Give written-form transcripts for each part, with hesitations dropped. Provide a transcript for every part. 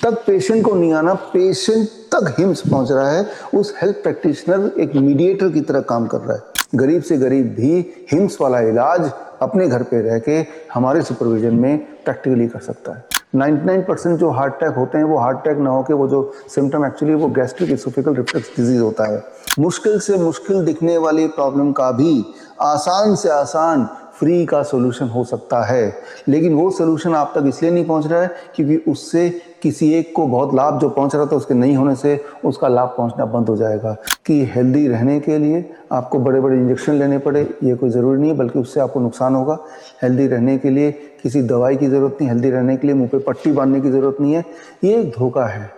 तक पेशेंट को नहीं आना, पेशेंट तक हिम्स पहुंच रहा है। उस हेल्थ प्रैक्टिशनर एक मीडिएटर की तरह काम कर रहा है। गरीब से गरीब भी हिम्स वाला इलाज अपने घर पे रह के हमारे सुपरविजन में प्रैक्टिकली कर सकता है। 99% जो हार्ट अटैक होते हैं वो हार्ट अटैक ना होकर वो जो सिम्टम एक्चुअली वो गैस्ट्रिक एसोफेगल रिफ्लक्स डिजीज होता है। मुश्किल से मुश्किल दिखने वाली प्रॉब्लम का भी आसान से आसान फ्री का सोल्यूशन हो सकता है, लेकिन वो सोल्यूशन आप तक इसलिए नहीं पहुंच रहा है क्योंकि उससे किसी एक को बहुत लाभ जो पहुंच रहा था उसके नहीं होने से उसका लाभ पहुंचना बंद हो जाएगा। कि हेल्दी रहने के लिए आपको बड़े बड़े इंजेक्शन लेने पड़े ये कोई ज़रूरी नहीं है, बल्कि उससे आपको नुकसान होगा। हेल्दी रहने के लिए किसी दवाई की ज़रूरत नहीं, हेल्दी रहने के लिए मुंह पे पट्टी बांधने की ज़रूरत नहीं है। ये एक धोखा है।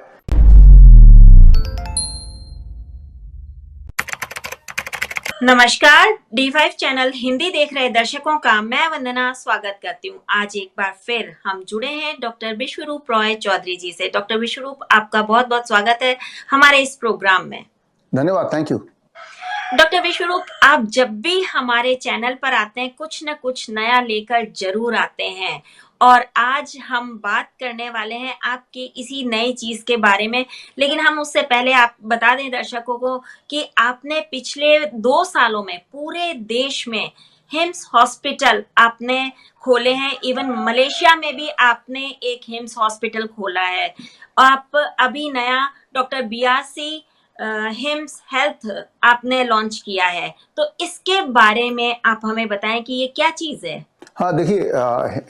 नमस्कार, D5 चैनल हिंदी देख रहे दर्शकों का मैं वंदना स्वागत करती हूँ। आज एक बार फिर हम जुड़े हैं डॉक्टर विश्वरूप रॉय चौधरी जी से। डॉक्टर विश्वरूप, आपका बहुत बहुत स्वागत है हमारे इस प्रोग्राम में। धन्यवाद, थैंक यू। डॉक्टर विश्वरूप, आप जब भी हमारे चैनल पर आते हैं कुछ न कुछ नया लेकर जरूर आते हैं, और आज हम बात करने वाले हैं आपकी इसी नई चीज के बारे में। लेकिन हम उससे पहले आप बता दें दर्शकों को कि आपने पिछले 2 सालों में पूरे देश में हिम्स हॉस्पिटल आपने खोले हैं। इवन मलेशिया में भी आपने एक हिम्स हॉस्पिटल खोला है। आप अभी नया डॉक्टर BRC हिम्स हेल्थ आपने लॉन्च किया है, तो इसके बारे में आप हमें बताएं कि ये क्या चीज है। हाँ देखिए,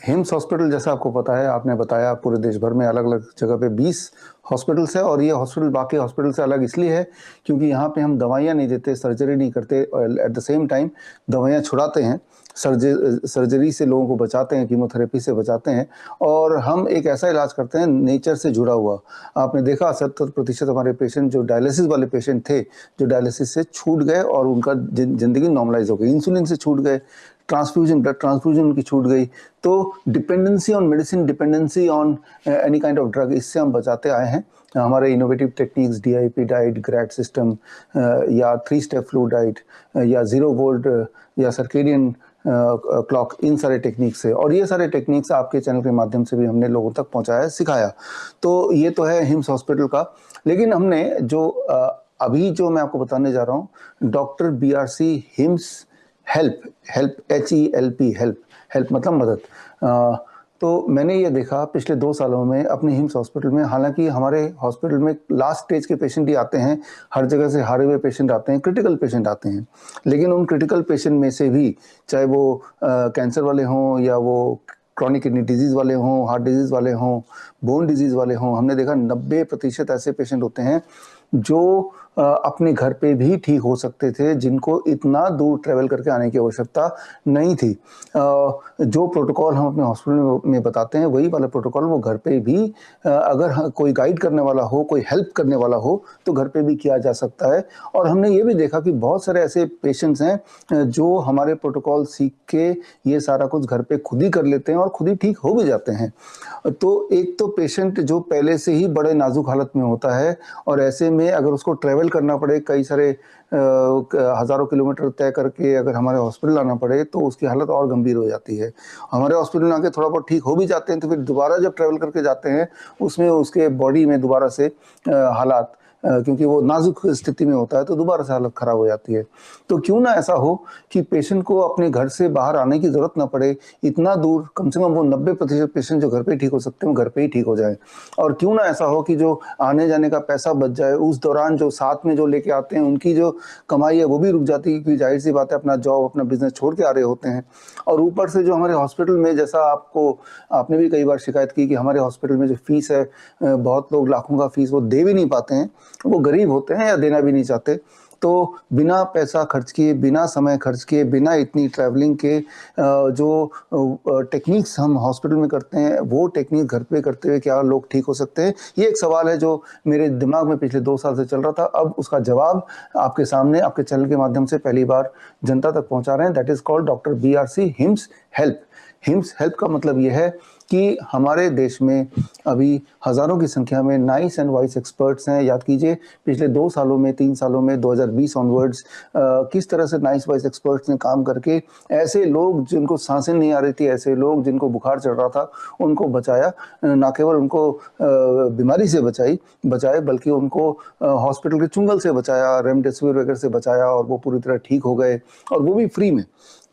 हिम्स हॉस्पिटल जैसा आपको पता है, आपने बताया पूरे देश भर में अलग अलग जगह पे 20 हॉस्पिटल्स है। और ये हॉस्पिटल बाकी हॉस्पिटल से अलग इसलिए है क्योंकि यहाँ पे हम दवाइयाँ नहीं देते, सर्जरी नहीं करते, एट द सेम टाइम दवाइयाँ छुड़ाते हैं, सर्जरी से लोगों को बचाते हैं, कीमोथेरेपी से बचाते हैं। और हम एक ऐसा इलाज करते हैं नेचर से जुड़ा हुआ। आपने देखा 70% हमारे पेशेंट जो डायलिसिस वाले पेशेंट थे, जो डायलिसिस से छूट गए और उनका ज़िंदगी नॉर्मलाइज हो गई। इंसुलिन से छूट गए, ट्रांसफ्यूजन, ब्लड ट्रांसफ्यूजन उनकी छूट गई। तो dependency on medicine, dependency on any kind of drug, इससे हम बचाते आए हैं। हमारे innovative techniques DIP diet, grad system या 3 स्टेप फ्लू डाइट या 0 वोल्ट या सर्केडियन क्लॉक, इन सारे टेक्निक्स से, और ये सारे टेक्निक्स आपके चैनल के माध्यम से भी हमने लोगों तक पहुंचाया, सिखाया। तो ये तो है हिम्स हॉस्पिटल का। लेकिन हमने जो अभी जो मैं आपको बताने जा रहा हूँ, doctor BRC hymns help, HELP, help मतलब मदद। तो मैंने ये देखा पिछले 2 सालों में अपने हिम्स हॉस्पिटल में, हालांकि हमारे हॉस्पिटल में लास्ट स्टेज के पेशेंट ही आते हैं, हर जगह से हारे हुए पेशेंट आते हैं, क्रिटिकल पेशेंट आते हैं। लेकिन उन क्रिटिकल पेशेंट में से भी, चाहे वो कैंसर वाले हों या वो क्रॉनिक किडनी डिजीज़ वाले हों, हार्ट डिजीज़ वाले हों, बोन डिजीज़ वाले हों, हमने देखा 90% ऐसे पेशेंट होते हैं जो अपने घर पे भी ठीक हो सकते थे, जिनको इतना दूर ट्रैवल करके आने की आवश्यकता नहीं थी। जो प्रोटोकॉल हम अपने हॉस्पिटल में बताते हैं वही वाला प्रोटोकॉल वो घर पे भी, अगर कोई गाइड करने वाला हो, कोई हेल्प करने वाला हो, तो घर पे भी किया जा सकता है। और हमने ये भी देखा कि बहुत सारे ऐसे पेशेंट्स हैं जो हमारे प्रोटोकॉल सीख के ये सारा कुछ घर पे खुद ही कर लेते हैं और खुद ही ठीक हो भी जाते हैं। तो एक तो पेशेंट जो पहले से ही बड़े नाजुक हालत में होता है और ऐसे में अगर उसको ट्रैवल करना पड़े कई सारे हज़ारों किलोमीटर तय करके अगर हमारे हॉस्पिटल आना पड़े, तो उसकी हालत और गंभीर हो जाती है। हमारे हॉस्पिटल में आके थोड़ा बहुत ठीक हो भी जाते हैं, तो फिर दोबारा जब ट्रैवल करके जाते हैं उसमें उसके बॉडी में दोबारा से हालात, क्योंकि वो नाजुक स्थिति में होता है, तो दोबारा से हालत ख़राब हो जाती है। तो क्यों ना ऐसा हो कि पेशेंट को अपने घर से बाहर आने की ज़रूरत ना पड़े, इतना दूर, कम से कम वो 90% पेशेंट जो घर पे ठीक हो सकते हैं वो घर पे ही ठीक हो जाए। और क्यों ना ऐसा हो कि जो आने जाने का पैसा बच जाए, उस दौरान जो साथ में जो लेके आते हैं उनकी जो कमाई है वो भी रुक जाती है, क्योंकि जाहिर सी बात है अपना जॉब, अपना बिजनेस छोड़ के आ रहे होते हैं। और ऊपर से जो हमारे हॉस्पिटल में, जैसा आपने भी कई बार शिकायत की कि हमारे हॉस्पिटल में जो फीस है, बहुत लोग लाखों का फीस वो दे भी नहीं पाते हैं, वो गरीब होते हैं या देना भी नहीं चाहते। तो बिना पैसा खर्च किए, बिना समय खर्च किए, बिना इतनी ट्रैवलिंग के जो टेक्निक्स हम हॉस्पिटल में करते हैं, वो टेक्निक घर पे करते हुए क्या लोग ठीक हो सकते हैं? ये एक सवाल है जो मेरे दिमाग में पिछले 2 साल से चल रहा था। अब उसका जवाब आपके सामने, आपके चैनल के माध्यम से पहली बार जनता तक पहुंचा रहे हैं। That is called doctor BRC hymns help. Hymns help का मतलब ये है कि हमारे देश में अभी हज़ारों की संख्या में नाइस एंड वाइस एक्सपर्ट्स हैं। याद कीजिए पिछले 2 सालों में, 3 सालों में, 2020 ऑनवर्ड्स किस तरह से नाइस वाइस एक्सपर्ट्स ने काम करके ऐसे लोग जिनको सांसें नहीं आ रही थी, ऐसे लोग जिनको बुखार चढ़ रहा था, उनको बचाया। ना केवल उनको बीमारी से बचाए बल्कि उनको हॉस्पिटल के चुंगल से बचाया, रेमडेसिविर वगैरह से बचाया, और वो पूरी तरह ठीक हो गए, और वो भी फ्री में।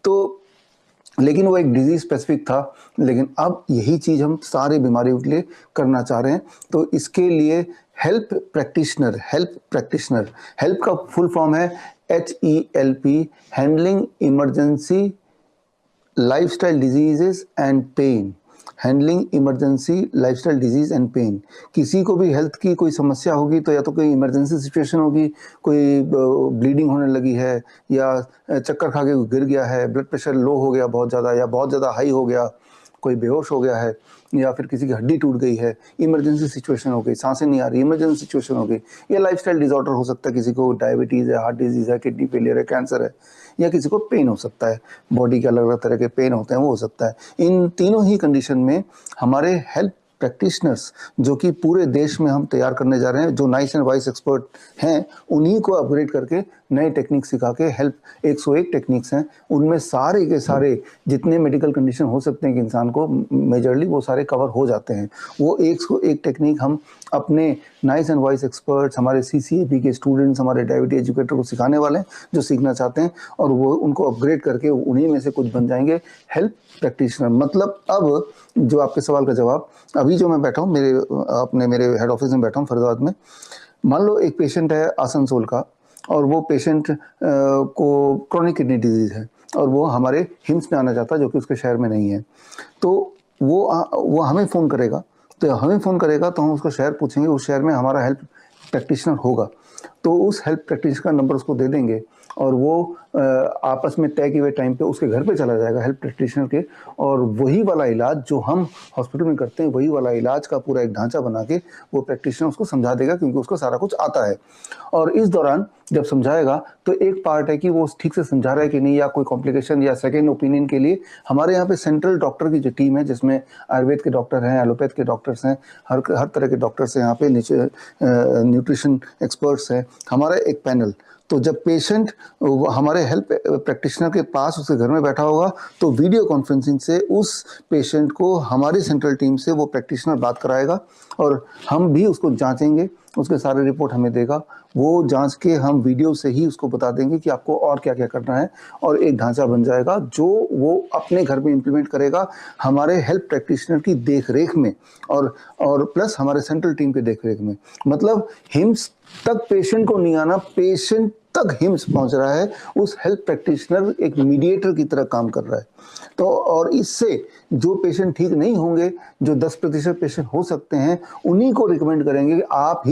तो लेकिन वो एक डिजीज स्पेसिफिक था, लेकिन अब यही चीज़ हम सारे बीमारियों के लिए करना चाह रहे हैं। तो इसके लिए हेल्प प्रैक्टिशनर, हेल्प का फुल फॉर्म है HELP, handling emergency lifestyle diseases and pain. Handling emergency lifestyle disease and pain. किसी को भी हेल्थ की कोई समस्या होगी तो या तो कोई इमरजेंसी सिचुएशन होगी, कोई ब्लीडिंग होने लगी है, या चक्कर खा के गिर गया है, ब्लड प्रेशर लो हो गया बहुत ज़्यादा, या बहुत ज़्यादा हाई हो गया, कोई बेहोश हो गया है, या फिर किसी की हड्डी टूट गई है, इमरजेंसी सिचुएशन हो गई, सांसें नहीं आ रही, इमरजेंसी सिचुएशन हो गई, या लाइफस्टाइल डिसऑर्डर हो सकता है, किसी को डायबिटीज़ है, हार्ट डिजीज़ है, किडनी फेलियर है, कैंसर है, या किसी को पेन हो सकता है, बॉडी के अलग अलग तरह के पेन होते हैं, वो हो सकता है। इन तीनों ही कंडीशन में हमारे हेल्थ प्रैक्टिशनर्स जो कि पूरे देश में हम तैयार करने जा रहे हैं, जो नाइस एंड वाइस एक्सपर्ट हैं, उन्हीं को अपग्रेड करके नए टेक्निक सिखा के हेल्प 101 टेक्निक्स हैं, उनमें सारे के सारे जितने मेडिकल कंडीशन हो सकते हैं कि इंसान को मेजरली वो सारे कवर हो जाते हैं। वो 101 टेक्निक हम अपने नाइस एंड वाइस एक्सपर्ट्स, हमारे CCAP के स्टूडेंट्स, हमारे डायबिटीज एजुकेटर को सिखाने वाले हैं जो सीखना चाहते हैं, और वो उनको अपग्रेड करके उन्हीं में से कुछ बन जाएंगे हेल्थ प्रैक्टिशनर। मतलब अब जो आपके सवाल का जवाब, अभी जो मैं बैठा हूँ मेरे हेड ऑफिस में बैठा हूँ फरीदाबाद में, मान लो एक पेशेंट है आसनसोल का, और वो पेशेंट को क्रोनिक किडनी डिजीज़ है, और वो हमारे हिम्स में आना चाहता है जो कि उसके शहर में नहीं है। तो वो हमें फ़ोन करेगा, तो हम उसका शहर पूछेंगे, उस शहर में हमारा हेल्थ प्रैक्टिशनर होगा, तो उस हेल्थ प्रैक्टिशनर का नंबर उसको दे देंगे, और वो आपस में तय किए हुए टाइम पे उसके घर पे चला जाएगा हेल्थ प्रैक्टिशनर के, और वही वाला इलाज जो हम हॉस्पिटल में करते हैं, वही वाला इलाज का पूरा एक ढांचा बना के वो प्रैक्टिशनर उसको समझा देगा, क्योंकि उसको सारा कुछ आता है। और इस दौरान जब समझाएगा तो एक पार्ट है कि वो ठीक से समझा रहा है कि नहीं, या कोई कॉम्प्लिकेशन या सेकेंड ओपिनियन के लिए हमारे यहाँ पे सेंट्रल डॉक्टर की जो टीम है, जिसमें आयुर्वेद के डॉक्टर हैं, एलोपैथ के डॉक्टर्स हैं, हर तरह के डॉक्टर्स हैं यहाँ पे, न्यूट्रिशन एक्सपर्ट्स हैं, हमारा एक पैनल। तो जब पेशेंट हमारे हेल्थ प्रैक्टिशनर के पास उसके घर में बैठा होगा, तो वीडियो कॉन्फ्रेंसिंग से उस पेशेंट को हमारी सेंट्रल टीम से वो प्रैक्टिशनर बात कराएगा, और हम भी उसको जांचेंगे, उसके सारे रिपोर्ट हमें देगा, वो जांच के हम वीडियो से ही उसको बता देंगे कि आपको और क्या क्या करना है, और एक ढांचा बन जाएगा जो वो अपने घर में इम्प्लीमेंट करेगा हमारे हेल्थ प्रैक्टिशनर की देख रेख में, और प्लस हमारे सेंट्रल टीम के देख रेख में। मतलब हिम्स तक पेशेंट को नहीं आना, पेशेंट तक हिम्स पहुंच रहा है, उस हेल्थ प्रैक्टिशनर एक मीडिएटर की तरह काम कर रहा है। तो और इससे जो पेशेंट ठीक नहीं होंगे, जो 10% पेशेंट हो सकते हैं, उन्हीं को रिकमेंड करेंगे कि आप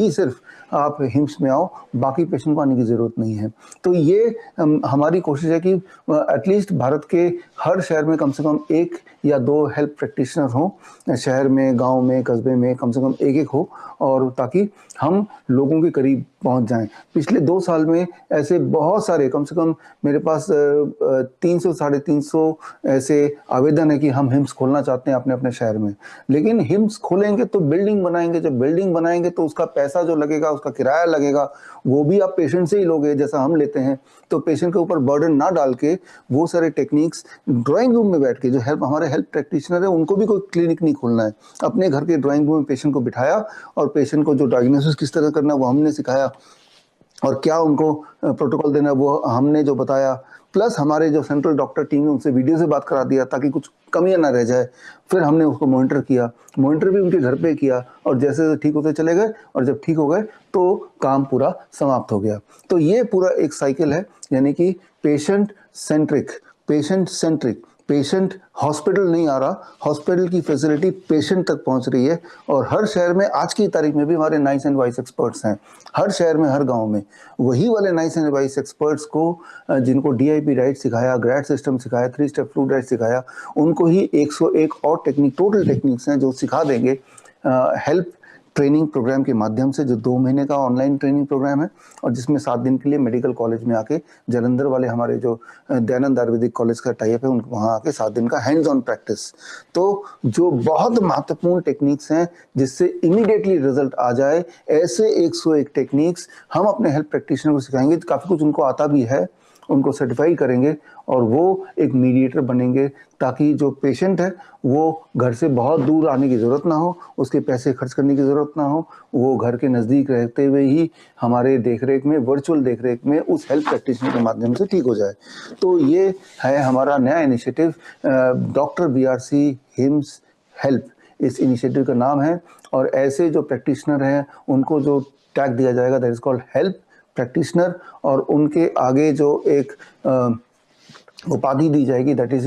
हिम्स में आओ, बाकी पेशेंट को आने की ज़रूरत नहीं है। तो ये हमारी कोशिश है कि एटलीस्ट भारत के हर शहर में कम से कम 1 या 2 हेल्थ प्रैक्टिशनर हों, शहर में, गांव में, कस्बे में कम से कम 1-1 हो, और ताकि हम लोगों के करीब पहुंच जाएं। पिछले 2 साल में ऐसे बहुत सारे, कम से कम मेरे पास 300-350 ऐसे आवेदन है कि हम हिम्स खोलना चाहते हैं अपने अपने शहर में। लेकिन हिम्स खोलेंगे तो बिल्डिंग बनाएंगे, जब बिल्डिंग बनाएंगे तो उसका पैसा जो लगेगा, उसका किराया लगेगा, वो भी आप पेशेंट से ही लोगे जैसा हम लेते हैं। तो पेशेंट के ऊपर बर्डन ना डाल के वो सारे टेक्निक्स ड्राइंग रूम में बैठ के, जो हमारे हेल्थ प्रैक्टिशनर है, उनको भी कोई क्लिनिक नहीं खोलना है, अपने घर के ड्राइंग रूम में पेशेंट को बिठाया, और पेशेंट को जो डायग्नोसिस किस तरह करना वो हमने सिखाया, और क्या उनको प्रोटोकॉल देना वो हमने जो बताया, प्लस हमारे जो सेंट्रल डॉक्टर टीम है उनसे वीडियो से बात करा दिया ताकि कुछ कमियां ना रह जाए। फिर हमने उसको मॉनिटर किया, मॉनिटर भी उनके घर पे किया, और जैसे जैसे ठीक होते चले गए, और जब ठीक हो गए तो काम पूरा समाप्त हो गया। तो ये पूरा एक साइकिल है, यानी कि पेशेंट सेंट्रिक, पेशेंट हॉस्पिटल नहीं आ रहा, हॉस्पिटल की फैसिलिटी पेशेंट तक पहुंच रही है। और हर शहर में आज की तारीख में भी हमारे नाइस एंड वाइस एक्सपर्ट्स हैं, हर शहर में, हर गांव में। वही वाले नाइस एंड वाइस एक्सपर्ट्स को जिनको DIP डाइट सिखाया, ग्रैड सिस्टम सिखाया, 3 स्टेप फूड डाइट सिखाया, उनको ही 101 और टोटल टेक्निक्स हैं जो सिखा देंगे हेल्प ट्रेनिंग प्रोग्राम के माध्यम से, जो 2 महीने का ऑनलाइन ट्रेनिंग प्रोग्राम है और जिसमें 7 दिन के लिए मेडिकल कॉलेज में आके जालंधर वाले हमारे जो दयानंद आयुर्वेदिक कॉलेज का टाई अप है, उनको वहाँ आके 7 दिन का हैंड्स ऑन प्रैक्टिस। तो जो बहुत महत्वपूर्ण टेक्निक्स हैं जिससे इमीडिएटली रिजल्ट आ जाए, ऐसे 101 टेक्निक्स हम अपने हेल्थ प्रैक्टिशनर को सिखाएंगे। काफ़ी कुछ उनको आता भी है, उनको सर्टिफाई करेंगे और वो एक मीडिएटर बनेंगे, ताकि जो पेशेंट है वो घर से बहुत दूर आने की ज़रूरत ना हो, उसके पैसे खर्च करने की ज़रूरत ना हो, वो घर के नज़दीक रहते हुए ही हमारे देखरेख में, वर्चुअल देखरेख में उस हेल्थ प्रैक्टिशनर के माध्यम से ठीक हो जाए। तो ये है हमारा नया initiative, doctor BRC hymns help इस इनिशिएटिव का नाम है। और ऐसे जो प्रैक्टिशनर हैं उनको जो टैग दिया जाएगा, that is called help practitioner, और उनके आगे जो एक उपाधि दी जाएगी, दैट इज,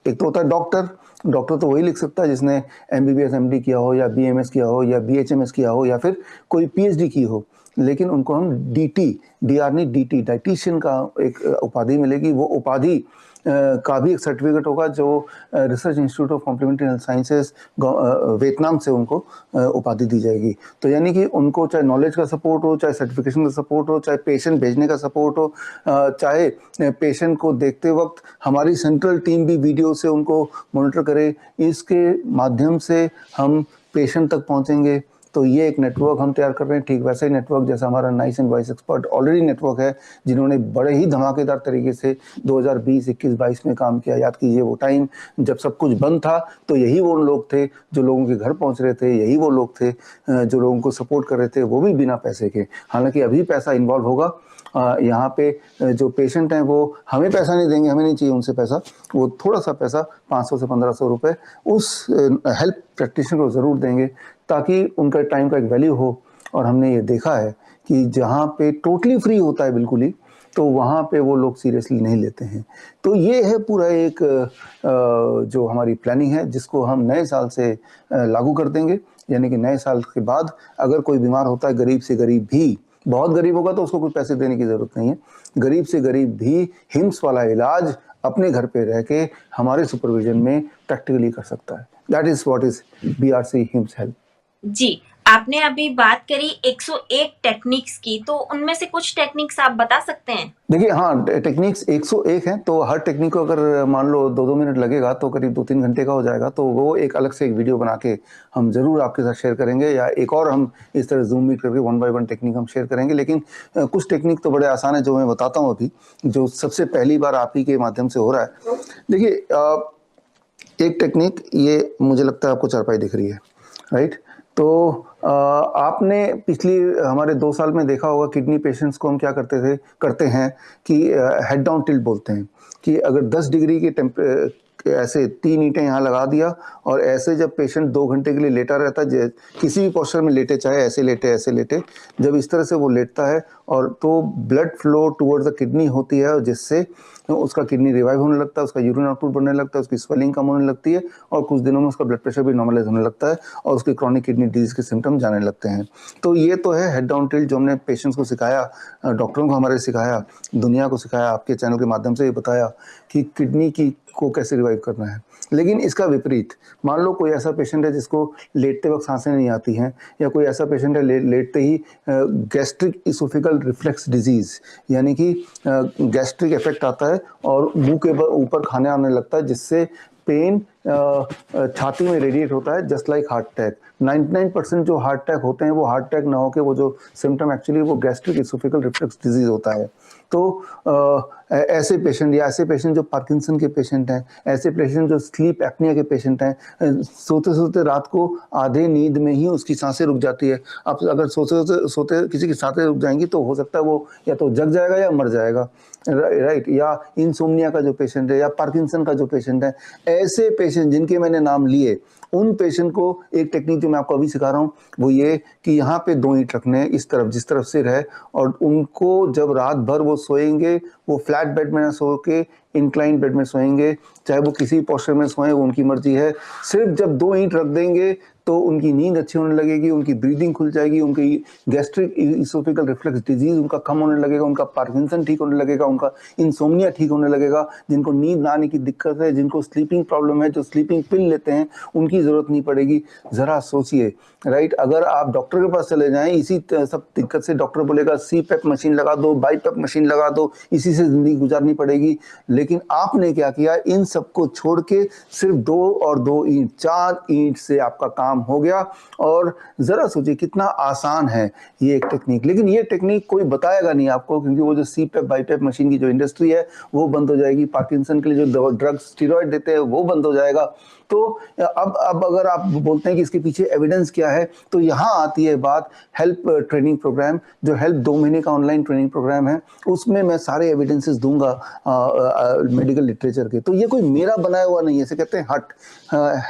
एक तो होता है डॉक्टर। डॉक्टर तो वही लिख सकता है जिसने MBBS MD किया हो या BMS किया हो या BHMS किया हो या फिर कोई PhD की हो, लेकिन उनको हम DT, DR नहीं DT, डाइटिशियन का एक उपाधि मिलेगी। वो उपाधि का भी एक सर्टिफिकेट होगा जो research institute of complementary health sciences Vietnam से उनको उपाधि दी जाएगी। तो यानी कि उनको चाहे नॉलेज का सपोर्ट हो, चाहे सर्टिफिकेशन का सपोर्ट हो, चाहे पेशेंट भेजने का सपोर्ट हो, चाहे पेशेंट को देखते वक्त हमारी सेंट्रल टीम भी वीडियो से उनको मॉनिटर करे, इसके माध्यम से हम पेशेंट तक पहुंचेंगे। तो ये एक नेटवर्क हम तैयार कर रहे हैं, ठीक वैसा ही नेटवर्क जैसा हमारा nice and vice expert already network है, जिन्होंने बड़े ही धमाकेदार तरीके से 2020, 21, 22 में काम किया। याद कीजिए वो टाइम जब सब कुछ बंद था, तो यही वो लोग थे जो लोगों के घर पहुंच रहे थे, यही वो लोग थे जो लोगों को सपोर्ट कर रहे थे, वो भी बिना पैसे के। हालांकि अभी पैसा इन्वॉल्व होगा, यहाँ पे जो पेशेंट हैं वो हमें पैसा नहीं देंगे, हमें नहीं चाहिए उनसे पैसा, वो थोड़ा सा पैसा 500 से 1500 रुपये उस हेल्प प्रैक्टिशनर को ज़रूर देंगे, ताकि उनका टाइम का एक वैल्यू हो। और हमने ये देखा है कि जहाँ पे टोटली फ्री होता है बिल्कुल ही, तो वहाँ पे वो लोग सीरियसली नहीं लेते हैं। तो ये है पूरा एक जो हमारी प्लानिंग है, जिसको हम नए साल से लागू कर देंगे। यानी कि नए साल के बाद अगर कोई बीमार होता है, गरीब से गरीब भी, बहुत गरीब होगा तो उसको कोई पैसे देने की ज़रूरत नहीं है, गरीब से गरीब भी हिम्स वाला इलाज अपने घर पे रह के हमारे सुपरविजन में प्रैक्टिकली कर सकता है। That is what is BRC hymns help. जी, आपने अभी बात करी 101 टेक्निक्स की, तो उनमें से कुछ टेक्निक्स आप बता सकते हैं? देखिए, हाँ, टेक्निक्स 101 हैं, तो हर टेक्निक को अगर मान लो 2-2 मिनट लगेगा तो करीब 2-3 घंटे का हो जाएगा। तो वो एक अलग से एक वीडियो बना के हम ज़रूर आपके साथ शेयर करेंगे, या एक और हम इस तरह जूम मीट करके 1 बाय 1 टेक्निक हम शेयर करेंगे। लेकिन कुछ टेक्निक तो बड़े आसान है जो मैं बताता हूँ अभी, जो सबसे पहली बार आप ही के माध्यम से हो रहा है। देखिए, एक टेक्निक, ये मुझे लगता है आपको चारपाई दिख रही है, राइट? तो आपने पिछली हमारे 2 साल में देखा होगा, किडनी पेशेंट्स को हम क्या करते हैं कि हेड डाउन टिल्ट बोलते हैं, कि अगर 10 डिग्री की ऐसे 3 ईंटें यहाँ लगा दिया, और ऐसे जब पेशेंट 2 घंटे के लिए लेटा रहता है, किसी भी पोस्चर में लेटे, चाहे ऐसे लेटे, जब इस तरह से वो लेटता है, और तो blood flow towards the kidney होती है, जिससे उसका किडनी रिवाइव होने लगता है, उसका यूरिन आउटपुट बढ़ने लगता है, उसकी स्वेलिंग कम होने लगती है, और कुछ दिनों में उसका ब्लड प्रेशर भी नॉर्मलाइज होने लगता है, और उसके क्रॉनिक किडनी डिजीज के सिम्टम जाने लगते हैं। तो ये तो है हेड डाउन टिल्ट, जो हमने पेशेंट्स को सिखाया, डॉक्टरों को हमारे सिखाया, दुनिया को सिखाया, आपके चैनल के माध्यम से ये बताया कि किडनी को कैसे रिवाइव करना है। लेकिन इसका विपरीत, मान लो कोई ऐसा पेशेंट है जिसको लेटते वक्त सांसें नहीं आती हैं, या कोई ऐसा पेशेंट है लेटते ही गैस्ट्रिक इसोफेगल रिफ्लेक्स डिजीज़, यानी कि गैस्ट्रिक इफेक्ट आता है और मुंह के ऊपर खाने आने लगता है, जिससे पेन छाती में रेडिएट होता है, जस्ट लाइक हार्ट अटैक। 99% जो हार्ट अटैक होते हैं वो हार्ट अटैक ना होकर वो जो सिम्टम एक्चुअली वो गैस्ट्रिक इसोफेगल रिफ्लेक्स डिजीज होता है। तो ऐसे पेशेंट, या ऐसे पेशेंट जो पार्किंसन के पेशेंट हैं, ऐसे पेशेंट जो स्लीप एपनिया के पेशेंट हैं, सोते सोते रात को आधे नींद में ही उसकी सांसें रुक जाती है। आप अगर सोते किसी की सांसें रुक जाएंगी तो हो सकता है वो या तो जग जाएगा या मर जाएगा, राइट? या इंसोम्निया का जो पेशेंट है, या पार्किंसन का जो पेशेंट है, ऐसे पेशेंट जिनके मैंने नाम लिए, उन पेशेंट को एक टेक्निक जो मैं आपको अभी सिखा रहा हूँ वो ये कि यहाँ पे 2 ईंट रखने हैं इस तरफ, जिस तरफ सिर है, और उनको जब रात भर वो सोएंगे, वो फ्लैट बेड में ना सो के इंक्लाइन बेड में सोएंगे, चाहे वो किसी पोस्चर में सोएं, वो उनकी मर्जी है। सिर्फ जब 2 ईंट रख देंगे तो उनकी नींद अच्छी होने लगेगी, उनकी ब्रीदिंग खुल जाएगी, उनकी गैस्ट्रिक इसोफेगल रिफ्लक्स डिजीज उनका कम होने लगेगा, उनका पार्किंसन ठीक होने लगेगा, उनका इंसोम्निया ठीक होने लगेगा। जिनको नींद ना आने की दिक्कत है, जिनको स्लीपिंग प्रॉब्लम है, जो स्लीपिंग पिल लेते हैं, उनकी जरूरत नहीं पड़ेगी। जरा सोचिए, राइट? अगर आप डॉक्टर के पास चले जाएं इसी सब दिक्कत से, डॉक्टर बोलेगा CPAP मशीन लगा दो, BiPAP मशीन लगा दो, इसी से जिंदगी गुजारनी पड़ेगी। लेकिन आपने क्या किया, इन सबको छोड़ के सिर्फ 2 और 2 ईंट, 4 ईंट से आपका काम हो गया। और जरा सोचिए कितना आसान है ये एक टेक्निक। लेकिन ये टेक्निक कोई बताएगा नहीं आपको, क्योंकि वो जो CPAP BiPAP मशीन की जो इंडस्ट्री है वो बंद हो जाएगी। पार्किंसन के लिए जो ड्रग्स स्टीरॉयड देते हैं वो बंद हो जाएगा। तो अब अगर आप बोलते हैं कि इसके पीछे एविडेंस क्या है, तो यहाँ आती है बात हेल्प ट्रेनिंग प्रोग्राम। जो हेल्प 2 महीने का ऑनलाइन ट्रेनिंग प्रोग्राम है, उसमें मैं सारे एविडेंसेस दूंगा मेडिकल लिटरेचर के। तो ये कोई मेरा बनाया हुआ नहीं है, इसे कहते हैं हट,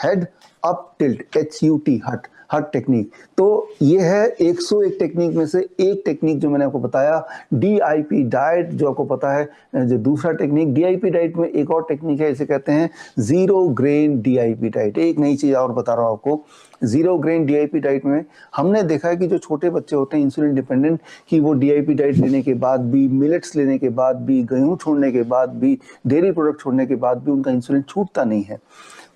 हेड अप टिल्ट, HUT, हट, हट टेक्निक। तो ये है 101 टेक्निक में से एक टेक्निक जो मैंने आपको बताया, DIP डाइट, जो आपको पता है। जो दूसरा टेक्निक DIP डाइट में एक और टेक्निक है, इसे कहते हैं 0 ग्रेन DIP डाइट। एक नई चीज और बता रहा हूँ आपको, 0 ग्रेन DIP डाइट में हमने देखा है कि जो छोटे बच्चे होते हैं इंसुलिन डिपेंडेंट, कि वो DIP डाइट लेने के बाद भी, मिलेट्स लेने के बाद भी, गेहूं छोड़ने के बाद भी, डेयरी प्रोडक्ट छोड़ने के बाद भी उनका इंसुलिन छूटता नहीं है।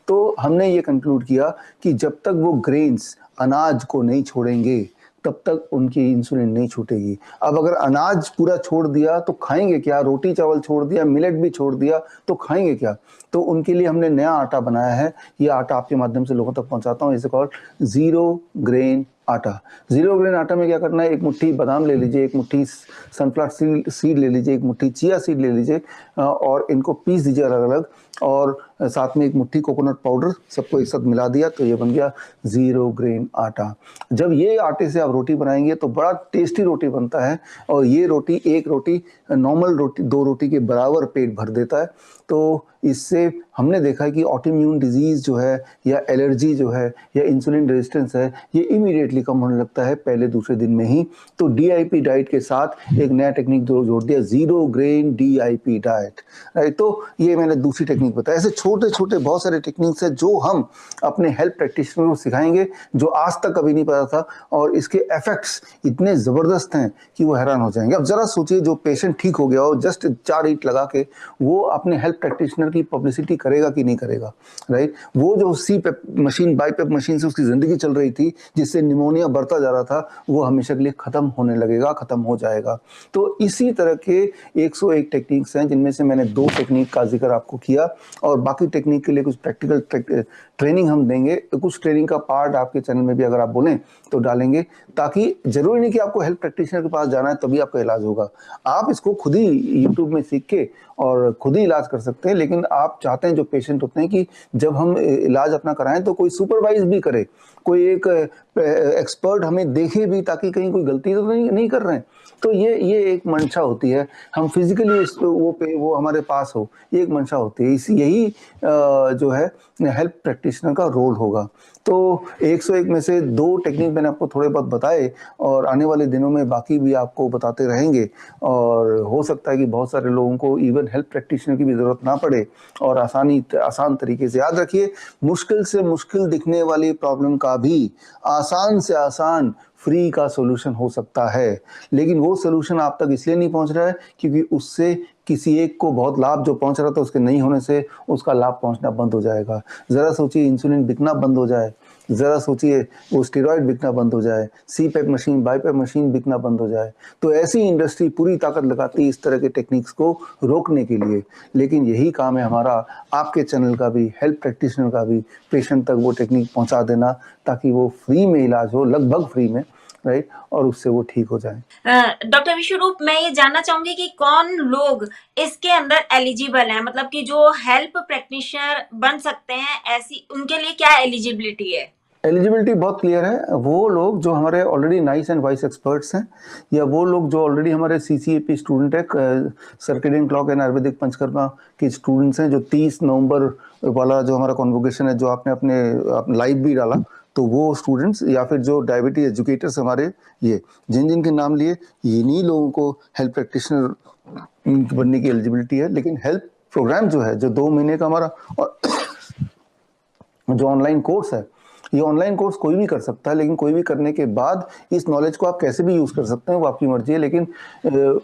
तो हमने ये कंक्लूड किया कि जब तक वो ग्रेन्स, अनाज को नहीं छोड़ेंगे, तब तक उनकी इंसुलिन नहीं छूटेगी। अब अगर अनाज पूरा छोड़ दिया तो खाएंगे क्या? रोटी चावल छोड़ दिया, मिलेट भी छोड़ दिया, तो खाएंगे क्या? तो उनके लिए हमने नया आटा बनाया है। ये आटा आपके माध्यम से लोगों तक पहुंचाता हूँ। इसे कॉल्ड 0 ग्रेन आटा। 0 ग्रेन आटा में क्या करना है, एक मुट्ठी बादाम ले लीजिए, एक मुट्ठी सनफ्लावर सीड ले लीजिए, एक मुट्ठी चिया सीड ले लीजिए, और इनको पीस दीजिए अलग अलग, और साथ में एक मुट्ठी कोकोनट पाउडर, सबको एक साथ मिला दिया, तो ये बन गया 0 ग्रेन आटा। जब ये आटे से आप रोटी बनाएंगे तो बड़ा टेस्टी रोटी बनता है। और ये रोटी, एक रोटी नॉर्मल रोटी, 2 रोटी के बराबर पेट भर देता है। तो इससे हमने देखा है कि ऑटोइम्यून डिजीज जो है, या एलर्जी जो है, या इंसुलिन रेजिस्टेंस है, ये इमीडिएटली कम होने लगता है पहले दूसरे दिन में ही। तो DIP डाइट के साथ एक नया टेक्निक जोड़ दिया, 0 ग्रेन DIP डाइट, राइट? तो ये मैंने दूसरी टेक्निक बताया। ऐसे छोटे छोटे बहुत सारे टेक्निक्स हैं जो हम अपने हेल्थ प्रैक्टिशनर को सिखाएंगे, जो आज तक कभी नहीं पता था, और इसके इफेक्ट्स इतने जबरदस्त हैं कि वो हैरान हो जाएंगे। अब जरा सोचिए, जो पेशेंट ठीक हो गया हो जस्ट 4 ईंट लगा के, वो अपने हेल्थ प्रैक्टिशनर की पब्लिसिटी करेगा कि नहीं करेगा, राइट? वो जो CPAP मशीन, BiPAP मशीन से उसकी जिंदगी चल रही थी, जिससे निमोनिया बढ़ता जा रहा था, वो हमेशा के लिए खत्म होने लगेगा, खत्म हो जाएगा। तो इसी तरह के 101 टेक्निक्स हैं, जिनमें से मैंने 2 टेक्निक का जिक्र आपको किया, और बाकी टेक्निक के लिए कुछ प्रैक्टिकल ट्रेनिंग हम देंगे। कुछ ट्रेनिंग का पार्ट आपके चैनल में भी अगर आप बोलें तो डालेंगे, ताकि जरूरी नहीं कि आपको हेल्थ प्रैक्टिशनर के पास जाना है तभी आपका इलाज होगा। आप इसको खुद ही यूट्यूब में सीख के और खुद ही इलाज कर सकते हैं। लेकिन आप चाहते हैं, जो पेशेंट होते हैं, कि जब हम इलाज अपना कराएं तो कोई सुपरवाइज भी करे, कोई एक एक्सपर्ट हमें देखे भी, ताकि कहीं कोई गलती तो नहीं कर रहे हैं। तो ये एक मंशा होती है, हम फिजिकली वो हमारे पास हो, ये एक मंशा होती है। यही जो है हेल्थ प्रैक्टिशनर का रोल होगा। तो 101 में से 2 टेक्निक मैंने आपको थोड़े बहुत बताए, और आने वाले दिनों में बाकी भी आपको बताते रहेंगे। और हो सकता है कि बहुत सारे लोगों को इवन हेल्थ प्रैक्टिशनर की भी ज़रूरत ना पड़े, और आसान तरीके से। याद रखिए, मुश्किल से मुश्किल दिखने वाली प्रॉब्लम का भी आसान से आसान फ्री का सोल्यूशन हो सकता है। लेकिन वो सोल्यूशन आप तक इसलिए नहीं पहुंच रहा है क्योंकि उससे किसी एक को बहुत लाभ जो पहुंच रहा था, उसके नहीं होने से उसका लाभ पहुंचना बंद हो जाएगा। जरा सोचिए, इंसुलिन बिकना बंद हो जाए, जरा सोचिए वो स्टेरॉइड बिकना बंद हो जाए, CPAP मशीन, BiPAP मशीन बिकना बंद हो जाए। तो ऐसी इंडस्ट्री पूरी ताकत लगाती है इस तरह के टेक्निक्स को रोकने के लिए। लेकिन यही काम है हमारा, आपके चैनल का भी, हेल्थ प्रैक्टिशनर का भी, पेशेंट तक वो टेक्निक पहुंचा देना, ताकि वो फ्री में इलाज हो, लगभग फ्री में, राइट? और उससे वो ठीक हो जाए। डॉक्टर विश्वरूप, मैं ये जानना चाहूंगी कि कौन लोग इसके अंदर एलिजिबल हैं, मतलब कि जो हेल्थ प्रैक्टिशनर बन सकते हैं, ऐसी उनके लिए क्या एलिजिबिलिटी है? एलिजिबिलिटी बहुत क्लियर है। वो लोग जो हमारे already nice and vice experts हैं, या वो लोग जो ऑलरेडी हमारे CCAP स्टूडेंट है, circadian clock and Ayurvedic panchakarma के स्टूडेंट्स हैं, जो 30 नवंबर वाला जो हमारा कॉन्वोकेशन है, जो आपने अपने लाइव भी डाला, तो वो स्टूडेंट्स, या फिर जो डायबिटीज एजुकेटर्स हमारे, ये जिन के नाम लिए, इन्हीं लोगों को हेल्थ प्रैक्टिशनर बनने की एलिजिबिलिटी है। लेकिन हेल्थ प्रोग्राम जो है, जो 2 महीने का हमारा और जो ऑनलाइन कोर्स है, ये ऑनलाइन कोर्स कोई भी कर सकता है, लेकिन कोई भी करने के बाद इस नॉलेज को आप कैसे भी यूज़ कर सकते हैं, वो आपकी मर्जी है। लेकिन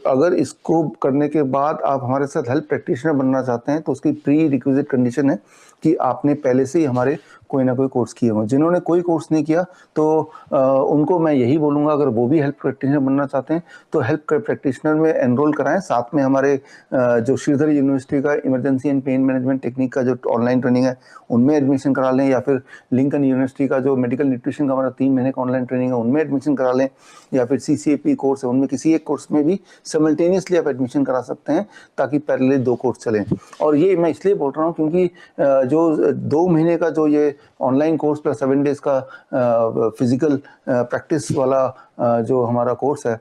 अगर इसको करने के बाद आप हमारे साथ हेल्थ प्रैक्टिशनर बनना चाहते हैं, तो उसकी प्री रिक्विजिट कंडीशन है कि आपने पहले से ही हमारे कोई ना कोई कोर्स किए हों। जिन्होंने कोई कोर्स नहीं किया, तो उनको मैं यही बोलूँगा, अगर वो भी हेल्थ प्रैक्टिशनर बनना चाहते हैं तो हेल्थ प्रैक्टिशनर में एनरोल कराएं। साथ में हमारे जो श्रीधर यूनिवर्सिटी का emergency and pain management technique का जो ऑनलाइन ट्रेनिंग है, उनमें एडमिशन करा लें, या फिर लिंकन यूनिवर्सिटी का जो मेडिकल न्यूट्रिशन का हमारा 3 महीने का ऑनलाइन ट्रेनिंग है, उनमें एडमिशन करा लें, या फिर CCAP कोर्स है, उनमें किसी एक कोर्स में भी सिमल्टेनियसली आप एडमिशन करा सकते हैं, ताकि पैरेलल 2 कोर्स चलें। और ये मैं इसलिए बोल रहा हूँ क्योंकि जो 2 महीने का जो ये ऑनलाइन कोर्स प्लस 7 डेज का फिजिकल प्रैक्टिस वाला जो हमारा कोर्स है,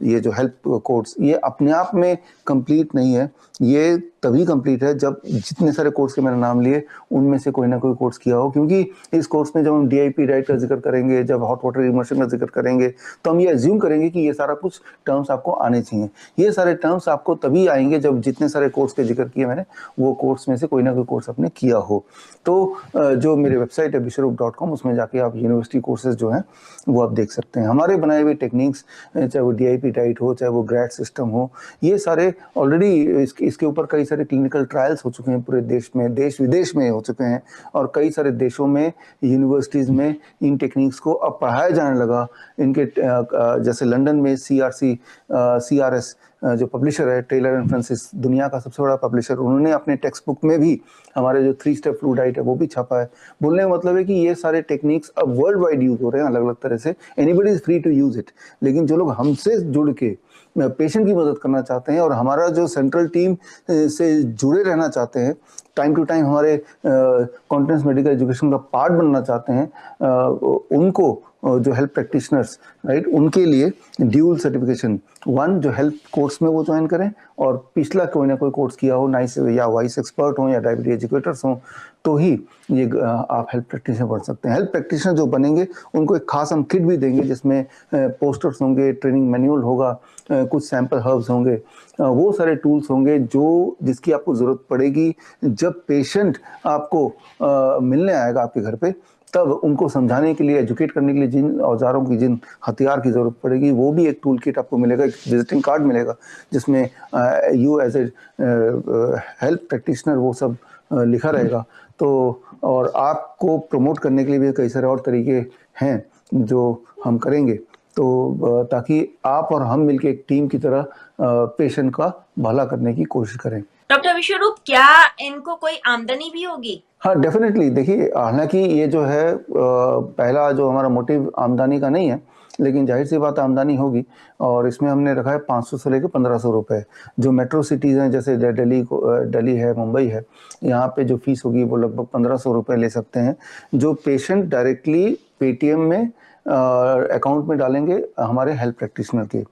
ये जो हेल्प कोर्स, ये अपने आप में कंप्लीट नहीं है। ये तभी कंप्लीट है जब जितने सारे कोर्स के मैंने नाम लिए उनमें से कोई ना कोई कोर्स किया हो। क्योंकि इस कोर्स में जब हम DIP डाइट का जिक्र करेंगे, जब हॉट वाटर इमर्शन का जिक्र करेंगे, तो हम ये एज्यूम करेंगे कि ये सारा कुछ टर्म्स आपको आने चाहिए। ये सारे टर्म्स आपको तभी आएंगे जब जितने सारे कोर्स के जिक्र किए मैंने, वो कोर्स में से कोई ना कोई कोर्स आपने किया हो। तो जो मेरे वेबसाइट है bisharup.com, उसमें जाके आप यूनिवर्सिटी कोर्सेज जो हैं वो आप देख सकते हैं। हमारे बनाए हुए टेक्निक्स, चाहे वो DIP डाइट हो, चाहे वो ग्रैड सिस्टम हो, ये सारे ऑलरेडी इसके ऊपर कई सारे क्लिनिकल ट्रायल्स हो चुके हैं पूरे देश में, देश विदेश में हो चुके हैं, और कई सारे देशों में यूनिवर्सिटीज़ में इन टेक्निक्स को अब पढ़ाया जाने लगा। इनके जैसे लंदन में CRS जो पब्लिशर है, टेलर एंड फ्रांसिस, दुनिया का सबसे बड़ा पब्लिशर, उन्होंने अपने टेक्स्ट बुक में भी हमारे जो 3 स्टेप फ्लू डाइट है वो भी छापा है। बोलने का मतलब है कि ये सारे टेक्निक्स अब वर्ल्ड वाइड यूज हो रहे हैं अलग अलग तरह से। Anybody is free to use it. लेकिन जो लोग हमसे जुड़ के पेशेंट की मदद करना चाहते हैं और हमारा जो सेंट्रल टीम से जुड़े रहना चाहते हैं, टाइम टू टाइम हमारे कॉन्टिनेंस मेडिकल एजुकेशन का पार्ट बनना चाहते हैं, उनको जो हेल्थ प्रैक्टिशनर्स, राइट, उनके लिए ड्यूल सर्टिफिकेशन 1 जो हेल्थ कोर्स में वो ज्वाइन करें, और पिछला कोई ना कोई कोर्स किया हो, नाइस या वाइस एक्सपर्ट हो या डायबिटीज एजुकेटर्स हों, तो ही ये आप हेल्थ प्रैक्टिशनर बन सकते हैं। हेल्थ प्रैक्टिशनर जो बनेंगे उनको एक खास हम किट भी देंगे, जिसमें पोस्टर्स होंगे, ट्रेनिंग मैनुअल होगा, कुछ सैंपल हर्ब्स होंगे, वो सारे टूल्स होंगे जिसकी आपको ज़रूरत पड़ेगी जब पेशेंट आपको मिलने आएगा आपके घर पे। तब उनको समझाने के लिए, एजुकेट करने के लिए जिन औजारों की, जिन हथियार की ज़रूरत पड़ेगी, वो भी एक टूल किट आपको मिलेगा, एक विजिटिंग कार्ड मिलेगा, जिसमें you as a health practitioner वो सब लिखा रहेगा। तो और आपको प्रमोट करने के लिए भी कई सारे और तरीके हैं जो हम करेंगे, तो ताकि आप और हम मिलकर एक टीम की तरह पेशेंट का भला करने की कोशिश करें। डॉक्टर विश्वरूप, क्या इनको कोई आमदनी भी होगी? हाँ, डेफिनेटली। देखिए, हालांकि ये जो है पहला जो हमारा मोटिव आमदनी का नहीं है, लेकिन जाहिर सी बात आमदनी होगी, और इसमें हमने रखा है 500 से लेकर 1500 रुपये। जो मेट्रो सिटीज़ हैं, जैसे दिल्ली है, मुंबई है, यहाँ पे जो फीस होगी वो लगभग 1500 रुपये ले सकते हैं, जो पेशेंट डायरेक्टली पेटीएम में अकाउंट में डालेंगे हमारे हेल्थ प्रैक्टिशनर के,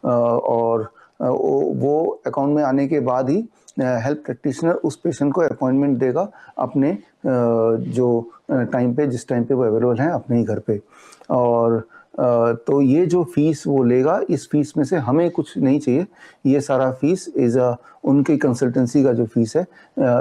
और वो अकाउंट में आने के बाद ही हेल्थ प्रैक्टिशनर उस पेशेंट को अपॉइंटमेंट देगा अपने जो टाइम पे, जिस टाइम पे वो अवेलेबल हैं अपने ही घर पे। और तो ये जो फीस वो लेगा, इस फीस में से हमें कुछ नहीं चाहिए, ये सारा फीस इज़ उनकी कंसल्टेंसी का जो फीस है,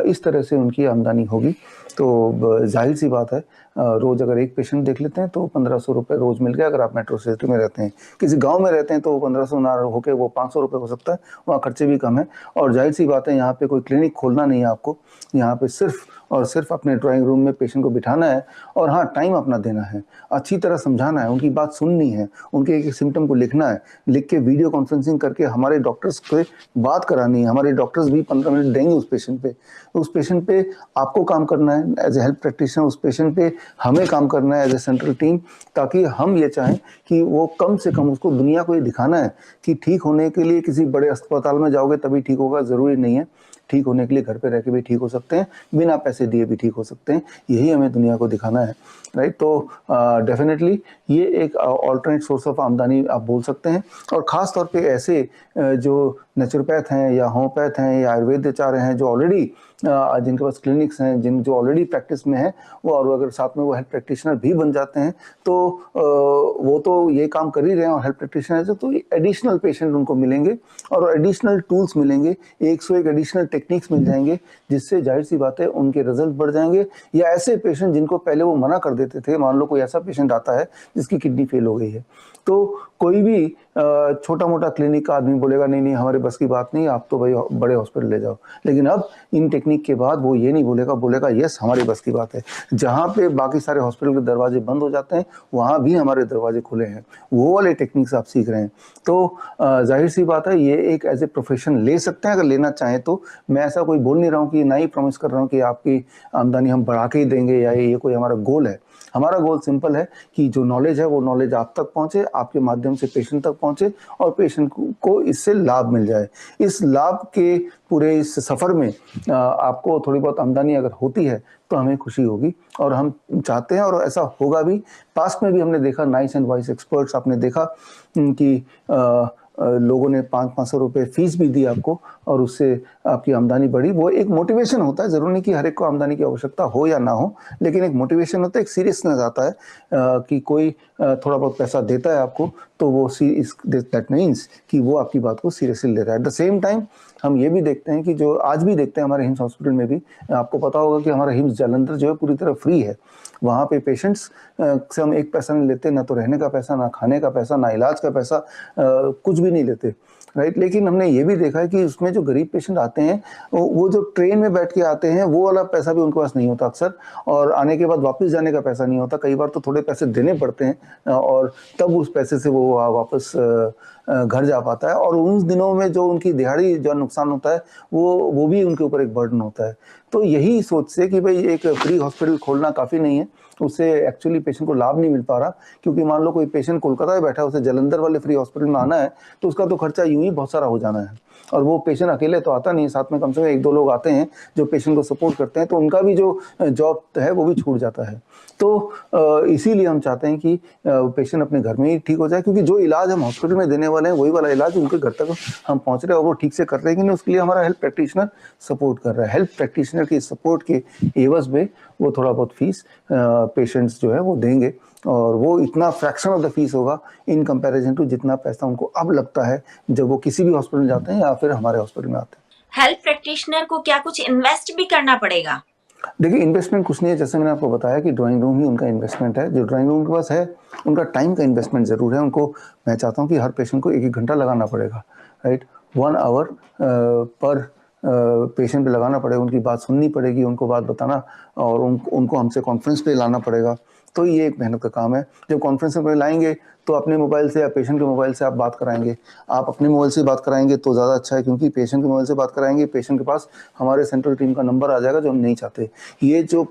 इस तरह से उनकी आमदनी होगी। तो जाहिर सी बात है, रोज़ अगर एक पेशेंट देख लेते हैं तो 1500 रुपये रोज़ मिल गया। अगर आप मेट्रो सिटी में रहते हैं, किसी गांव में रहते हैं, तो 1500 ना होके वो 500 रुपये हो सकता है, वहाँ खर्चे भी कम है। और जाहिर सी बात है, यहाँ पे कोई क्लिनिक खोलना नहीं है आपको, यहाँ पे सिर्फ और सिर्फ अपने ड्राइंग रूम में पेशेंट को बिठाना है, और हाँ, टाइम अपना देना है, अच्छी तरह समझाना है, उनकी बात सुननी है, उनके एक सिम्टम को लिखना है, लिख के वीडियो कॉन्फ्रेंसिंग करके हमारे डॉक्टर्स से बात करानी है। हमारे डॉक्टर्स भी 15 मिनट देंगे उस पेशेंट पे आपको काम करना है एज ए हेल्थ प्रैक्टिशनर, उस पेशेंट पे हमें काम करना है एज ए सेंट्रल टीम, ताकि हम ये चाहें कि वो कम से कम, उसको दुनिया को ये दिखाना है कि ठीक होने के लिए किसी बड़े अस्पताल में जाओगे तभी ठीक होगा, ज़रूरी नहीं है। ठीक होने के लिए घर पे रह के भी ठीक हो सकते हैं, बिना पैसे दिए भी ठीक हो सकते हैं, यही हमें दुनिया को दिखाना है, राइट। तो डेफिनेटली ये एक ऑल्टरनेट सोर्स ऑफ आमदनी आप बोल सकते हैं। और ख़ास तौर पे ऐसे जो नेचुरोपैथ हैं या होम्योपैथ हैं या आयुर्वेदाचार्य हैं, जो ऑलरेडी जिनके पास क्लिनिक्स हैं, जो ऑलरेडी प्रैक्टिस में हैं, वो, और अगर साथ में वो हेल्थ प्रैक्टिशनर भी बन जाते हैं, तो वो तो ये काम कर ही रहे हैं, और हेल्थ प्रैक्टिशनर है तो एडिशनल पेशेंट उनको मिलेंगे और एडिशनल टूल्स मिलेंगे, 101 एडिशनल टेक्निक्स मिल जाएंगे जिससे जाहिर सी बात है उनके रिजल्ट बढ़ जाएंगे। या ऐसे पेशेंट जिनको पहले वो मना कर देते थे, मान लो कोई ऐसा पेशेंट आता है जिसकी किडनी फेल हो गई है, तो कोई भी छोटा मोटा क्लिनिक का आदमी बोलेगा नहीं नहीं हमारे बस की बात नहीं, आप तो भाई बड़े हॉस्पिटल ले जाओ। लेकिन अब इन टेक्निक के बाद वो ये नहीं बोलेगा, बोलेगा यस हमारी बस की बात है। जहाँ पे बाकी सारे हॉस्पिटल के दरवाजे बंद हो जाते हैं वहाँ भी हमारे दरवाजे खुले हैं, वो वाले टेक्निक्स आप सीख रहे हैं। तो जाहिर सी बात है ये एक एज ए प्रोफेशन ले सकते हैं अगर लेना चाहें तो। मैं ऐसा कोई बोल नहीं रहा हूँ कि ना ही प्रॉमिस कर रहा हूँ कि आपकी आमदनी हम बढ़ा के ही देंगे या ये कोई हमारा गोल है। हमारा गोल सिंपल है कि जो नॉलेज है वो नॉलेज आप तक पहुंचे, आपके माध्यम से पेशेंट तक पहुंचे और पेशेंट को इससे लाभ मिल जाए। इस लाभ के पूरे इस सफ़र में आपको थोड़ी बहुत आमदनी अगर होती है तो हमें खुशी होगी और हम चाहते हैं और ऐसा होगा भी। पास्ट में भी हमने देखा नाइस एंड वाइस एक्सपर्ट्स, आपने देखा कि लोगों ने 500 रुपये फीस भी दी आपको और उससे आपकी आमदनी बढ़ी। वो एक मोटिवेशन होता है, ज़रूरी नहीं कि हर एक को आमदनी की आवश्यकता हो या ना हो, लेकिन एक मोटिवेशन होता है, एक सीरियसनेस आता है कि कोई थोड़ा बहुत पैसा देता है आपको तो वो दैट मीन्स कि वो आपकी बात को सीरियसली ले रहा है। एट द सेम टाइम हम ये भी देखते हैं कि जो आज भी देखते हैं हमारे हिम्स हॉस्पिटल में भी, आपको पता होगा कि हमारा हिम्स जालंधर जो है पूरी तरह फ्री है। वहाँ पे पेशेंट्स से हम एक पैसा नहीं लेते, ना तो रहने का पैसा, ना खाने का पैसा, ना इलाज का पैसा, कुछ भी नहीं लेते, राइट। लेकिन हमने ये भी देखा है कि उसमें जो गरीब पेशेंट आते हैं वो जो ट्रेन में बैठ के आते हैं वो वाला पैसा भी उनके पास नहीं होता अक्सर, और आने के बाद वापस जाने का पैसा नहीं होता। कई बार तो थोड़े पैसे देने पड़ते हैं और तब उस पैसे से वो वापस घर जा पाता है। और उन दिनों में जो उनकी दिहाड़ी जो नुकसान होता है वो भी उनके ऊपर एक बर्डन होता है। तो यही सोच से कि भाई एक फ्री हॉस्पिटल खोलना काफ़ी नहीं है, उससे एक्चुअली पेशेंट को लाभ नहीं मिल पा रहा। क्योंकि मान लो कोई पेशेंट कोलकाता में बैठा है, उसे जालंधर वाले फ्री हॉस्पिटल में आना है तो उसका तो खर्चा यूं ही बहुत सारा हो जाना है। और वो पेशेंट अकेले तो आता नहीं, साथ में कम से कम 1-2 लोग आते हैं जो पेशेंट को सपोर्ट करते हैं, तो उनका भी जो जॉब है वो भी छूट जाता है। तो इसीलिए हम चाहते हैं कि पेशेंट अपने घर में ही ठीक हो जाए, क्योंकि जो इलाज हम हॉस्पिटल में देने वाले हैं वही वाला इलाज उनके घर तक हम पहुंच रहे हैं और वो ठीक से कर रहे हैं कि नहीं, उसके लिए हमारा हेल्थ प्रैक्टिशनर सपोर्ट कर रहा है। हेल्थ प्रैक्टिशनर की सपोर्ट के एवज में वो थोड़ा बहुत फीस पेशेंट्स जो है वो देंगे, और वो इतना फ्रैक्शन ऑफ द फीस होगा इन कंपैरिजन टू जितना पैसा उनको अब लगता है जब वो किसी भी हॉस्पिटल में जाते हैं या फिर हमारे हॉस्पिटल में आते हैं। हेल्थ प्रैक्टिशनर को क्या कुछ इन्वेस्ट भी करना पड़ेगा? देखिए, इन्वेस्टमेंट कुछ नहीं है, जैसे मैंने आपको बताया कि ड्राइंग रूम ही उनका इन्वेस्टमेंट है। जो ड्राइंग रूम के पास है उनका टाइम का इन्वेस्टमेंट ज़रूर है। उनको, मैं चाहता हूँ कि हर पेशेंट को 1-1 घंटा लगाना पड़ेगा, राइट। 1 आवर पर पेशेंट पे लगाना पड़ेगा, उनकी बात सुननी पड़ेगी, उनको बात बताना और उनको हमसे कॉन्फ्रेंस पे लाना पड़ेगा। तो ये एक मेहनत का काम है। जब कॉन्फ्रेंस में लाएंगे तो अपने मोबाइल से या पेशेंट के मोबाइल से आप बात कराएंगे। आप अपने मोबाइल से बात कराएंगे तो ज़्यादा अच्छा है, क्योंकि पेशेंट के मोबाइल से बात कराएंगे, पेशेंट के पास हमारे सेंट्रल टीम का नंबर आ जाएगा जो हम नहीं चाहते। ये जो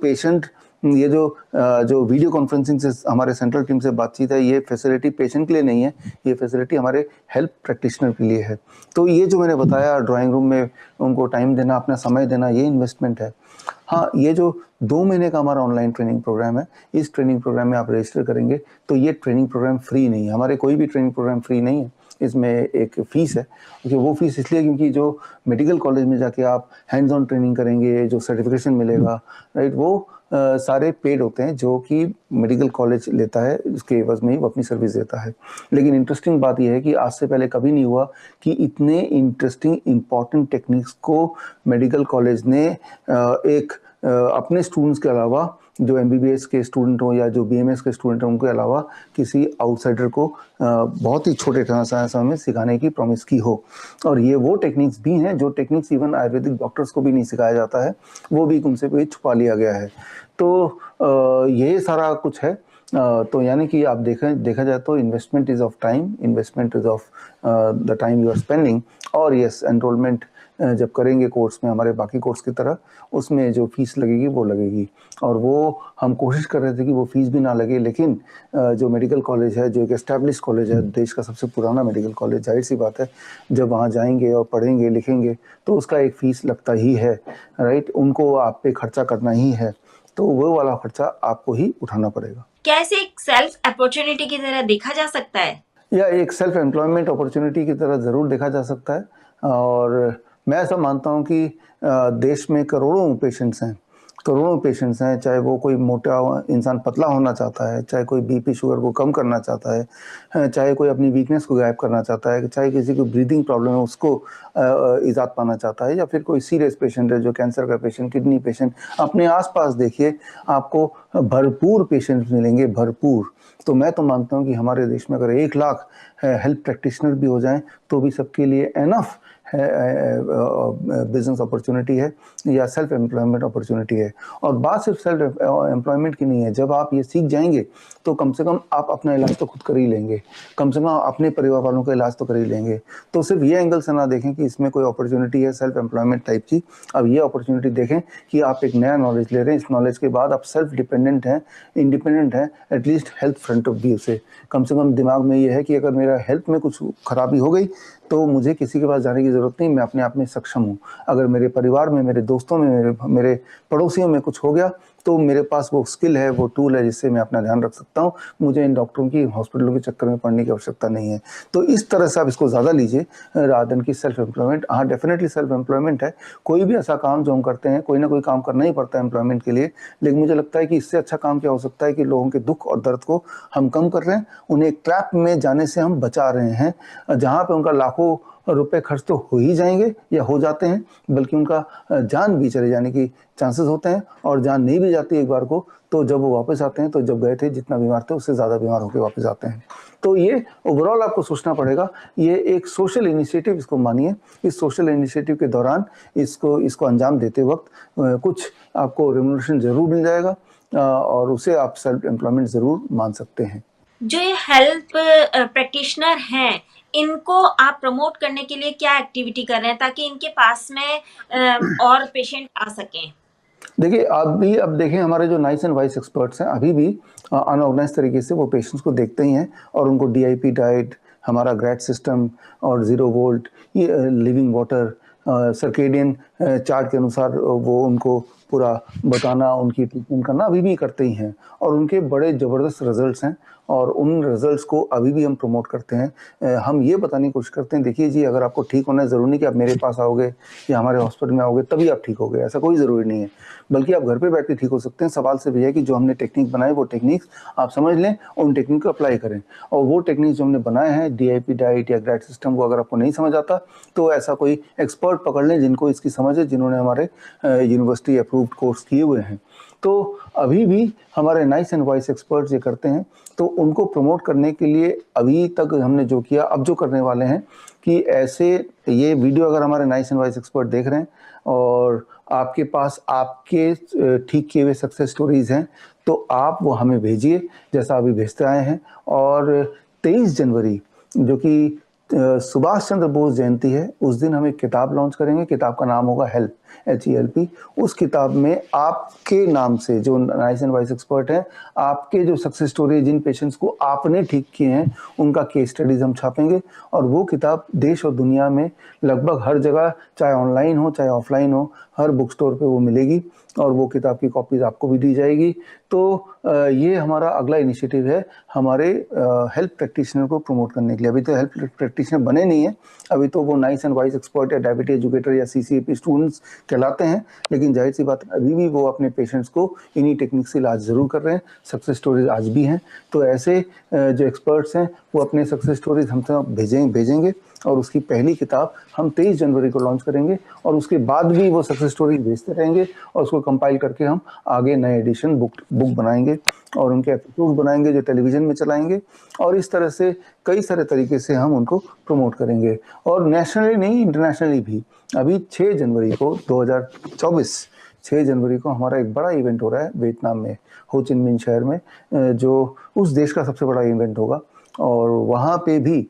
वीडियो कॉन्फ्रेंसिंग से हमारे सेंट्रल टीम से बातचीत है, ये फैसिलिटी पेशेंट के लिए नहीं है, ये फैसिलिटी हमारे हेल्थ प्रैक्टिशनर के लिए है। तो ये जो मैंने बताया, ड्राइंग रूम में उनको टाइम देना, अपना समय देना, ये इन्वेस्टमेंट है। हाँ, ये जो 2 महीने का हमारा ऑनलाइन ट्रेनिंग प्रोग्राम है, इस ट्रेनिंग प्रोग्राम में आप रजिस्टर करेंगे तो ये ट्रेनिंग प्रोग्राम फ्री नहीं है। हमारे कोई भी ट्रेनिंग प्रोग्राम फ्री नहीं है, इसमें एक फ़ीस है। क्योंकि वो फ़ीस इसलिए क्योंकि जो मेडिकल कॉलेज में जाके आप हैंड्स ऑन ट्रेनिंग करेंगे, जो सर्टिफिकेशन मिलेगा, राइट, वो सारे पेड होते हैं जो कि मेडिकल कॉलेज लेता है, उसके एवज में ही वो अपनी सर्विस देता है। लेकिन इंटरेस्टिंग बात यह है कि आज से पहले कभी नहीं हुआ कि इतने इंटरेस्टिंग इम्पॉर्टेंट टेक्निक्स को मेडिकल कॉलेज ने अपने स्टूडेंट्स के अलावा, जो MBBS के स्टूडेंट हो या जो BMS के स्टूडेंट हो, उनके अलावा किसी आउटसाइडर को बहुत ही छोटे समय में सिखाने की प्रॉमिस की हो। और ये वो टेक्निक्स भी हैं जो टेक्निक्स इवन आयुर्वेदिक डॉक्टर्स को भी नहीं सिखाया जाता है, वो भी उनसे भी छुपा लिया गया है। तो ये सारा कुछ है। तो यानी कि आप देखा जाए तो investment is of time, investment is of the time you are spending. और यस, एनरोलमेंट जब करेंगे कोर्स में, हमारे बाकी कोर्स की तरह, उसमें जो फीस लगेगी वो लगेगी। और वो हम कोशिश कर रहे थे कि वो फीस भी ना लगे, लेकिन जो मेडिकल कॉलेज है, जो एक एस्टैब्लिश कॉलेज है, देश का सबसे पुराना मेडिकल कॉलेज, जाहिर सी बात है जब वहाँ जाएंगे और पढ़ेंगे लिखेंगे तो उसका एक फ़ीस लगता ही है, राइट। उनको आप पे खर्चा करना ही है, तो वो वाला खर्चा आपको ही उठाना पड़ेगा। कैसे एक सेल्फ अपॉर्चुनिटी की तरह देखा जा सकता है? या एक सेल्फ एम्प्लॉयमेंट अपॉर्चुनिटी की तरह ज़रूर देखा जा सकता है। और मैं ऐसा मानता हूँ कि देश में करोड़ों पेशेंट्स हैं, करोड़ों पेशेंट्स हैं, चाहे वो कोई मोटा इंसान पतला होना चाहता है, चाहे कोई बीपी शुगर को कम करना चाहता है, चाहे कोई अपनी वीकनेस को गायब करना चाहता है, चाहे किसी को ब्रीदिंग प्रॉब्लम है उसको इजाद पाना चाहता है, या फिर कोई सीरियस पेशेंट है जो कैंसर का पेशेंट, किडनी पेशेंट। अपने आसपास देखिए, आपको भरपूर पेशेंट्स मिलेंगे, भरपूर। तो मैं तो मानता हूँ कि हमारे देश में अगर 1 लाख हेल्थ प्रैक्टिशनर भी हो जाएं तो भी सबके लिए एनफ बिजनेस अपॉर्चुनिटी है या सेल्फ एम्प्लॉयमेंट अपॉर्चुनिटी है। और बात सिर्फ सेल्फ एम्प्लॉयमेंट की नहीं है, जब आप ये सीख जाएंगे तो कम से कम आप अपना इलाज तो खुद कर ही लेंगे, कम से कम अपने परिवार वालों का इलाज तो कर ही लेंगे। तो सिर्फ ये एंगल से ना देखें कि इसमें कोई अपॉर्चुनिटी है सेल्फ एम्प्लॉयमेंट टाइप की, अब ये अपॉर्चुनिटी देखें कि आप एक नया नॉलेज ले रहे हैं, इस नॉलेज के बाद आप सेल्फ डिपेंडेंट हैं, इंडिपेंडेंट हैं, at least health front of view से। कम कम दिमाग में ये है कि अगर मेरा हेल्थ में कुछ खराबी हो गई तो मुझे किसी के पास जाने की ज़रूरत नहीं, मैं अपने आप में सक्षम हूँ। अगर मेरे परिवार में, मेरे दोस्तों में, मेरे पड़ोसियों में कुछ हो गया तो मेरे पास वो स्किल है, वो टूल है जिससे मैं अपना ध्यान रख सकता हूँ। मुझे इन डॉक्टरों की, हॉस्पिटलों के चक्कर में पड़ने की आवश्यकता नहीं है। तो इस तरह से आप इसको ज़्यादा लीजिए रादर देन की सेल्फ एम्प्लॉयमेंट। हाँ, डेफिनेटली सेल्फ एम्प्लॉयमेंट है, कोई भी ऐसा काम जो हम करते हैं, कोई ना कोई काम करना ही पड़ता है एम्प्लॉयमेंट के लिए, लेकिन मुझे लगता है कि इससे अच्छा काम क्या हो सकता है कि लोगों के दुख और दर्द को हम कम कर रहे हैं, उन्हें एक ट्रैप में जाने से हम बचा रहे हैं, जहाँ पे उनका लाखों रुपए खर्च तो हो ही जाएंगे या हो जाते हैं, बल्कि उनका जान भी चले जाने की चांसेस होते हैं। और जान नहीं भी जाती एक बार को, तो जब वो वापस आते हैं तो जब गए थे जितना बीमार थे उससे ज़्यादा बीमार होकर वापस आते हैं। तो ये ओवरऑल आपको सोचना पड़ेगा, ये एक सोशल इनिशिएटिव इसको मानिए। इस सोशल इनिशिएटिव के दौरान इसको अंजाम देते वक्त कुछ आपको रेम्युनरेशन ज़रूर मिल जाएगा, और उसे आप सेल्फ एम्प्लॉयमेंट ज़रूर मान सकते हैं। जो ये हेल्थ प्रैक्टिशनर हैं, इनको आप प्रमोट करने के लिए क्या एक्टिविटी कर रहे हैं ताकि इनके पास में और पेशेंट आ सकें? देखिए, अब देखें, हमारे जो नाइस एंड वाइस एक्सपर्ट्स हैं अभी भी अनऑर्गेनाइज तरीके से वो पेशेंट्स को देखते ही हैं, और उनको डीआईपी डाइट, हमारा ग्रैड सिस्टम और 0 वोल्ट, ये लिविंग वाटर, सर्केडियन चार्ट के अनुसार वो उनको पूरा बताना, उनकी ट्रीटमेंट करना अभी भी करते ही हैं, और उनके बड़े ज़बरदस्त रिजल्ट्स हैं, और उन रिजल्ट्स को अभी भी हम प्रमोट करते हैं। हम ये बताने की कोशिश करते हैं, देखिए जी, अगर आपको ठीक होना है, ज़रूरी नहीं कि आप मेरे पास आओगे या हमारे हॉस्पिटल में आओगे तभी आप ठीक होगे, ऐसा कोई ज़रूरी नहीं है, बल्कि आप घर पे बैठ के ठीक हो सकते हैं। सवाल सिर्फ ये है कि जो हमने टेक्निक बनाए वो टेक्निक्स आप समझ लें और उन टेक्निक को अप्लाई करें। और वो टेक्निक्स जो हमने बनाए हैं, डीआईपी डाइट या ग्रैड सिस्टम, वो अगर आपको नहीं समझ आता तो ऐसा कोई एक्सपर्ट पकड़ लें जिनको इसकी समझ है, जिन्होंने हमारे यूनिवर्सिटी अप्रूव्ड कोर्स किए हुए हैं। तो अभी भी हमारे नाइस एंड वाइस एक्सपर्ट्स ये करते हैं, तो उनको प्रमोट करने के लिए अभी तक हमने जो किया, अब जो करने वाले हैं कि ऐसे ये वीडियो अगर हमारे नाइस एंड वाइस एक्सपर्ट देख रहे हैं और आपके पास आपके ठीक किए हुए सक्सेस स्टोरीज हैं, तो आप वो हमें भेजिए जैसा अभी भेजते आए हैं। और 23 जनवरी जो कि सुभाष चंद्र बोस जयंती है, उस दिन हम एक किताब लॉन्च करेंगे। किताब का नाम होगा हेल्प, HELP। उस किताब में आपके नाम से, जो नाइस एंड वाइस एक्सपर्ट हैं, आपके जो सक्सेस स्टोरी, जिन पेशेंट्स को आपने ठीक किए हैं, उनका केस स्टडीज हम छापेंगे। और वो किताब देश और दुनिया में लगभग हर जगह, चाहे ऑनलाइन हो चाहे ऑफलाइन हो, हर बुक स्टोर पे वो मिलेगी, और वो किताब की कॉपीज आपको भी दी जाएगी। तो ये हमारा अगला इनिशिएटिव है हमारे हेल्थ प्रैक्टिशनर को प्रमोट करने के लिए। अभी तो हेल्थ प्रैक्टिशनर बने नहीं है, अभी तो वो नाइस एंड वाइस एक्सपर्ट या डायबिटीज एजुकेटर या CCAP स्टूडेंट्स कहलाते हैं, लेकिन जाहिर सी बात है अभी भी वो अपने पेशेंट्स को इन्हीं टेक्निक से इलाज ज़रूर कर रहे हैं। सक्सेस स्टोरीज आज भी हैं, तो ऐसे जो एक्सपर्ट्स हैं वो अपने सक्सेस स्टोरीज हमसे भेजेंगे, और उसकी पहली किताब हम 23 जनवरी को लॉन्च करेंगे, और उसके बाद भी वो सक्सेस स्टोरी भेजते रहेंगे, और उसको कंपाइल करके हम आगे नए एडिशन बुक बनाएंगे, और उनके एपिसोड बनाएंगे जो टेलीविज़न में चलाएंगे, और इस तरह से कई सारे तरीके से हम उनको प्रमोट करेंगे। और नेशनली नहीं, इंटरनेशनली भी। अभी 6 जनवरी को 2024 6 जनवरी को हमारा एक बड़ा इवेंट हो रहा है वियतनाम में, हो चिन मिन शहर में, जो उस देश का सबसे बड़ा इवेंट होगा, और वहाँ पे भी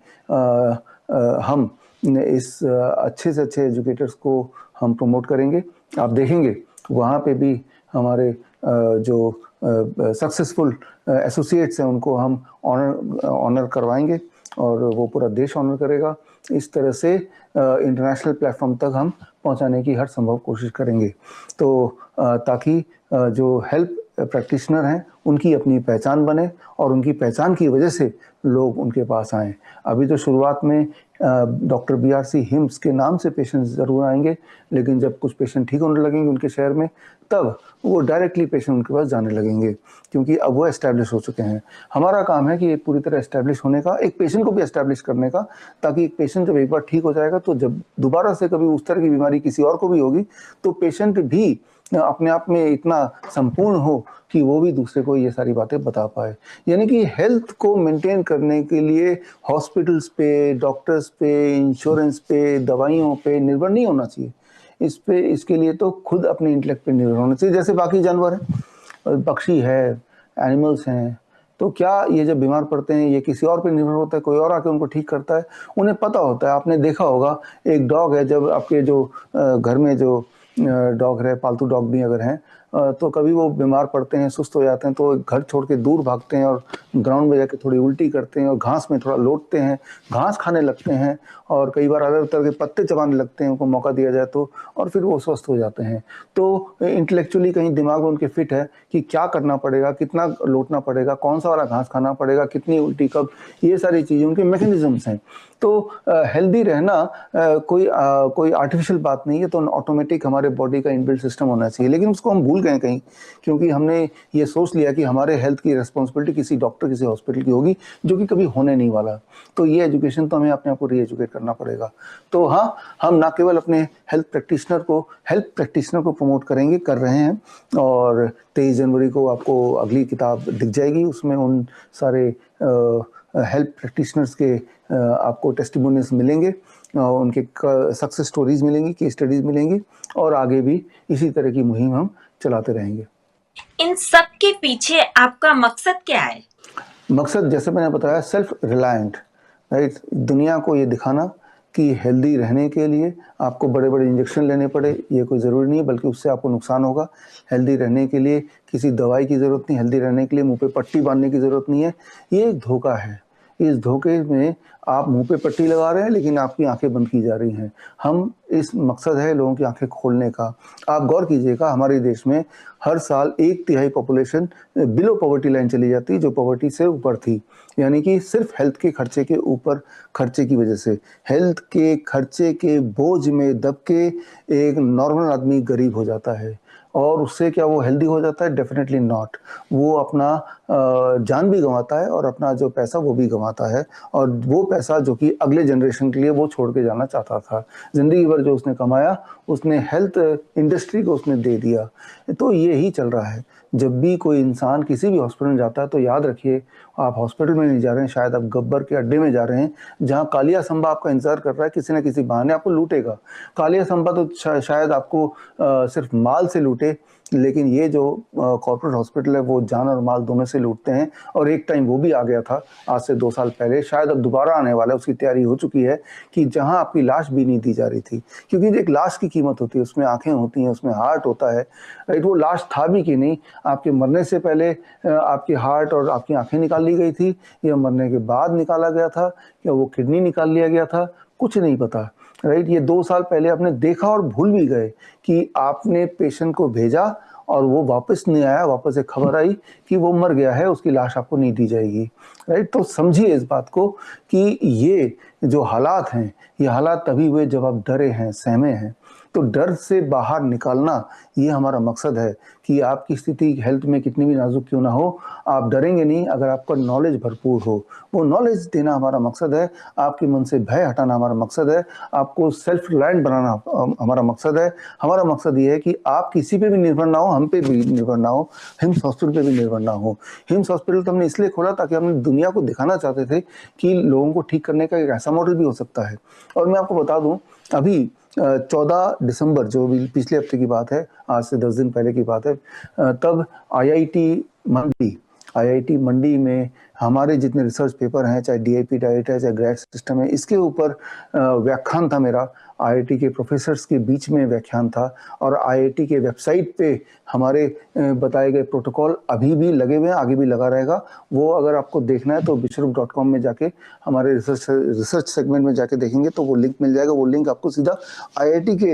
हम इस अच्छे से अच्छे एजुकेटर्स को हम प्रमोट करेंगे। आप देखेंगे वहाँ पे भी हमारे जो सक्सेसफुल एसोसिएट्स हैं उनको हम ऑनर करवाएंगे, और वो पूरा देश ऑनर करेगा। इस तरह से इंटरनेशनल प्लेटफॉर्म तक हम पहुंचाने की हर संभव कोशिश करेंगे, तो ताकि जो हेल्थ प्रैक्टिशनर हैं उनकी अपनी पहचान बने और उनकी पहचान की वजह से लोग उनके पास आएँ। अभी तो शुरुआत में डॉक्टर BRC हिम्स के नाम से पेशेंट ज़रूर आएंगे, लेकिन जब कुछ पेशेंट ठीक होने लगेंगे उनके शहर में, तब वो डायरेक्टली पेशेंट उनके पास जाने लगेंगे, क्योंकि अब वो एस्टैब्लिश हो चुके हैं। हमारा काम है कि ये पूरी तरह एस्टैब्लिश होने का, एक पेशेंट को भी एस्टैब्लिश करने का, ताकि एक पेशेंट जब एक बार ठीक हो जाएगा तो जब दोबारा से कभी उस तरह की बीमारी किसी और को भी होगी तो पेशेंट भी अपने आप में इतना संपूर्ण हो कि वो भी दूसरे को ये सारी बातें बता पाए। यानी कि हेल्थ को मेंटेन करने के लिए हॉस्पिटल्स पे, डॉक्टर्स पे, इंश्योरेंस पे, दवाइयों पे निर्भर नहीं होना चाहिए। इसके लिए तो खुद अपने इंटेलेक्ट पे निर्भर होना चाहिए। जैसे बाकी जानवर हैं, पक्षी है, एनिमल्स हैं, तो क्या ये जब बीमार पड़ते हैं ये किसी और पे निर्भर होता है, कोई और आके उनको ठीक करता है? उन्हें पता होता है। आपने देखा होगा एक डॉग है, जब आपके जो घर में जो डॉग है, पालतू डॉग भी अगर हैं, तो कभी वो बीमार पड़ते हैं, सुस्त हो जाते हैं, तो घर छोड़ के दूर भागते हैं और ग्राउंड में जाके थोड़ी उल्टी करते हैं और घास में थोड़ा लौटते हैं, घास खाने लगते हैं और कई बार अलग तरह के पत्ते चबाने लगते हैं, उनको मौका दिया जाए तो, और फिर वो स्वस्थ हो जाते हैं। तो इंटेलेक्चुअली कहीं दिमाग में उनके फिट है कि क्या करना पड़ेगा, कितना लौटना पड़ेगा, कौन सा वाला घास खाना पड़ेगा, कितनी उल्टी कब, ये सारी चीज़ें उनके मैकेनिज्म्स हैं। तो हेल्दी रहना कोई आर्टिफिशियल बात नहीं है, तो ऑटोमेटिक हमारे बॉडी का इनबिल्ट सिस्टम होना चाहिए, लेकिन उसको हम भूल गए कहीं, क्योंकि हमने ये सोच लिया कि हमारे हेल्थ की रिस्पॉन्सिबिलिटी किसी डॉक्टर, किसी हॉस्पिटल की होगी, जो कि कभी होने नहीं वाला। तो ये एजुकेशन तो हमें अपने आप को री एजुकेट करना पड़ेगा। तो हाँ, हम ना केवल अपने हेल्थ प्रैक्टिशनर को प्रमोट करेंगे, कर रहे हैं, और 23 जनवरी को आपको अगली किताब दिख जाएगी, उसमें उन सारे हेल्थ प्रैक्टिशनर्स के आपको टेस्टिमोनियल्स मिलेंगे, उनके सक्सेस स्टोरीज मिलेंगी, केस स्टडीज मिलेंगी, और आगे भी इसी तरह की मुहिम हम चलाते रहेंगे। इन सब के पीछे आपका मकसद क्या है? मकसद जैसे मैंने बताया, सेल्फ रिलायंट, राइट, दुनिया को ये दिखाना कि हेल्दी रहने के लिए आपको बड़े बड़े इंजेक्शन लेने पड़े, ये कोई ज़रूरी नहीं है, बल्कि उससे आपको नुकसान होगा। हेल्दी रहने के लिए किसी दवाई की ज़रूरत नहीं, हेल्दी रहने के लिए मुंह पे पट्टी बांधने की ज़रूरत नहीं है। ये एक धोखा है। इस धोखे में आप मुंह पे पट्टी लगा रहे हैं, लेकिन आपकी आंखें बंद की जा रही हैं। हम इस मकसद है लोगों की आंखें खोलने का। आप गौर कीजिएगा, हमारे देश में हर साल 1/3 पॉपुलेशन बिलो पॉवर्टी लाइन चली जाती, जो पॉवर्टी से ऊपर थी, यानी कि सिर्फ हेल्थ के खर्चे के ऊपर खर्चे की वजह से, हेल्थ के खर्चे के बोझ में दब के एक नॉर्मल आदमी गरीब हो जाता है। और उससे क्या वो हेल्दी हो जाता है? Definitely not. वो अपना जान भी गंवाता है और अपना जो पैसा वो भी गंवाता है, और वो पैसा जो कि अगले जनरेशन के लिए वो छोड़ के जाना चाहता था, ज़िंदगी भर जो उसने कमाया उसने हेल्थ इंडस्ट्री को उसने दे दिया। तो ये ही चल रहा है। जब भी कोई इंसान किसी भी हॉस्पिटल में जाता है तो याद रखिए, आप हॉस्पिटल में नहीं जा रहे हैं, शायद आप गब्बर के अड्डे में जा रहे हैं, जहाँ कालिया संबा आपका इंतजार कर रहा है, किसी न किसी बहाने आपको लूटेगा। कालिया संबा तो शायद आपको सिर्फ माल से लूटे, लेकिन ये जो कॉर्पोरेट हॉस्पिटल है वो जान और माल दोनों से लूटते हैं। और एक टाइम वो भी आ गया था आज से 2 साल पहले, शायद अब दोबारा आने वाला है, उसकी तैयारी हो चुकी है, कि जहां आपकी लाश भी नहीं दी जा रही थी, क्योंकि एक लाश की कीमत होती है, उसमें आंखें होती हैं, उसमें हार्ट होता है, राइट। वो लाश था भी कि नहीं, आपके मरने से पहले आपकी हार्ट और आपकी आंखें निकाल ली गई थी, या मरने के बाद निकाला गया था, या वो किडनी निकाल लिया गया था, कुछ नहीं पता, राइट। ये 2 साल पहले आपने देखा और भूल भी गए कि आपने पेशेंट को भेजा और वो वापस नहीं आया, वापस एक खबर आई कि वो मर गया है, उसकी लाश आपको नहीं दी जाएगी, राइट। तो समझिए इस बात को कि ये जो हालात हैं, ये हालात तभी हुए जब आप डरे हैं, सहमे हैं। तो डर से बाहर निकालना ये हमारा मकसद है, कि आपकी स्थिति हेल्थ में कितनी भी नाजुक क्यों ना हो, आप डरेंगे नहीं अगर आपका नॉलेज भरपूर हो। वो नॉलेज देना हमारा मकसद है, आपके मन से भय हटाना हमारा मकसद है, आपको सेल्फ रिलायंट बनाना हमारा मकसद है। हमारा मकसद ये है कि आप किसी पे भी निर्भर ना हो, हम पे भी निर्भर ना हो, हिम्स हॉस्पिटल पे भी निर्भर ना हो। हिम्स हॉस्पिटल तो हमने इसलिए खोला ताकि हमने दुनिया को दिखाना चाहते थे कि लोगों को ठीक करने का एक ऐसा मॉडल भी हो सकता है। और मैं आपको बता दूं, अभी 14 दिसंबर, जो भी पिछले हफ्ते की बात है, आज से 10 दिन पहले की बात है, तब आईआईटी मंडी में हमारे जितने रिसर्च पेपर हैं, चाहे DIP डाइट है, चाहे ग्रेड सिस्टम है, इसके ऊपर व्याख्यान था मेरा। IIT के प्रोफेसर्स के बीच में व्याख्यान था और IIT के वेबसाइट पे हमारे बताए गए प्रोटोकॉल अभी भी लगे हुए हैं, आगे भी लगा रहेगा। वो अगर आपको देखना है तो विश्वरूप.com में जाके हमारे रिसर्च सेगमेंट में जाके देखेंगे तो वो लिंक मिल जाएगा। वो लिंक आपको सीधा IIT के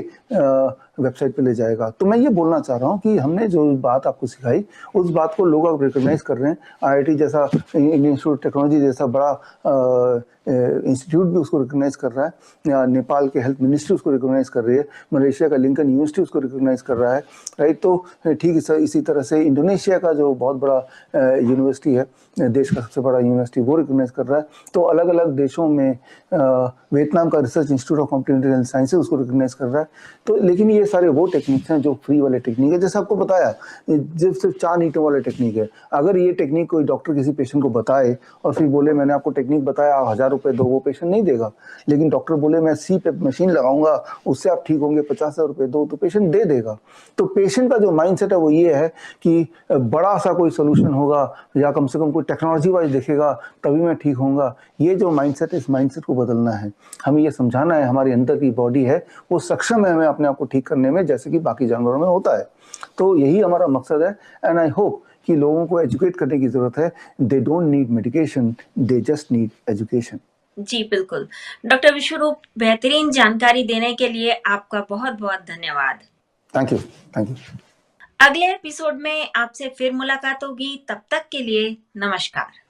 वेबसाइट पे ले जाएगा। तो मैं ये बोलना चाह रहा हूँ कि हमने जो बात आपको सिखाई उस बात को लोग अब रिकॉग्नाइज कर रहे हैं। IIT जैसा, इंडियन इंस्टीट्यूट ऑफ टेक्नोलॉजी जैसा बड़ा इंस्टीट्यूट भी उसको रिकॉग्नाइज कर रहा है। नेपाल के हेल्थ मिनिस्ट्री उसको रिकॉग्नाइज कर रही है। मलेशिया का लिंकन यूनिवर्सिटी उसको रिकॉग्नाइज कर रहा है, राइट। तो ठीक इसी तरह से इंडोनेशिया का जो बहुत बड़ा यूनिवर्सिटी है, देश का सबसे बड़ा यूनिवर्सिटी, वो रिकॉग्नाइज कर रहा है। तो अलग अलग देशों में वियतनाम का research institute of complementary health sciences उसको रिकॉग्नाइज कर रहा है। तो लेकिन ये सारे वो टेक्निक्स हैं जो फ्री वाले टेक्निक है। जैसे आपको बताया, जो सिर्फ 4 ईंटों वाले टेक्निक है। अगर ये टेक्निक कोई डॉक्टर किसी पेशेंट को बताए और फिर बोले मैंने आपको टेक्निक बताया, 1000 रुपये दो, वो पेशेंट नहीं देगा। लेकिन डॉक्टर बोले मैं CPAP मशीन लगाऊंगा, उससे आप ठीक होंगे, 50,000 रुपये दो, तो पेशेंट दे देगा। तो पेशेंट का जो माइंडसेट है वो ये है कि बड़ा सा कोई सोल्यूशन होगा या कम से कम कोई टेक्नोलॉजी वाइज देखेगा तभी मैं ठीक होऊंगा। ये जो माइंडसेट है, इस माइंडसेट को बदलना है। हमें ये समझाना है हमारे अंदर की बॉडी है वो सक्षम है हमें अपने आप को ठीक करने में, जैसे कि बाकी जानवरों में होता है। तो यही हमारा मकसद है। एंड आई होप कि लोगों को एजुकेट करने की जरूरत है। They don't need medication, they just need education. जी बिल्कुल। डॉक्टर विश्वरूप, बेहतरीन जानकारी देने के लिए आपका बहुत बहुत धन्यवाद। Thank you, thank you. अगले एपिसोड में आपसे फिर मुलाकात होगी। तब तक के लिए नमस्कार।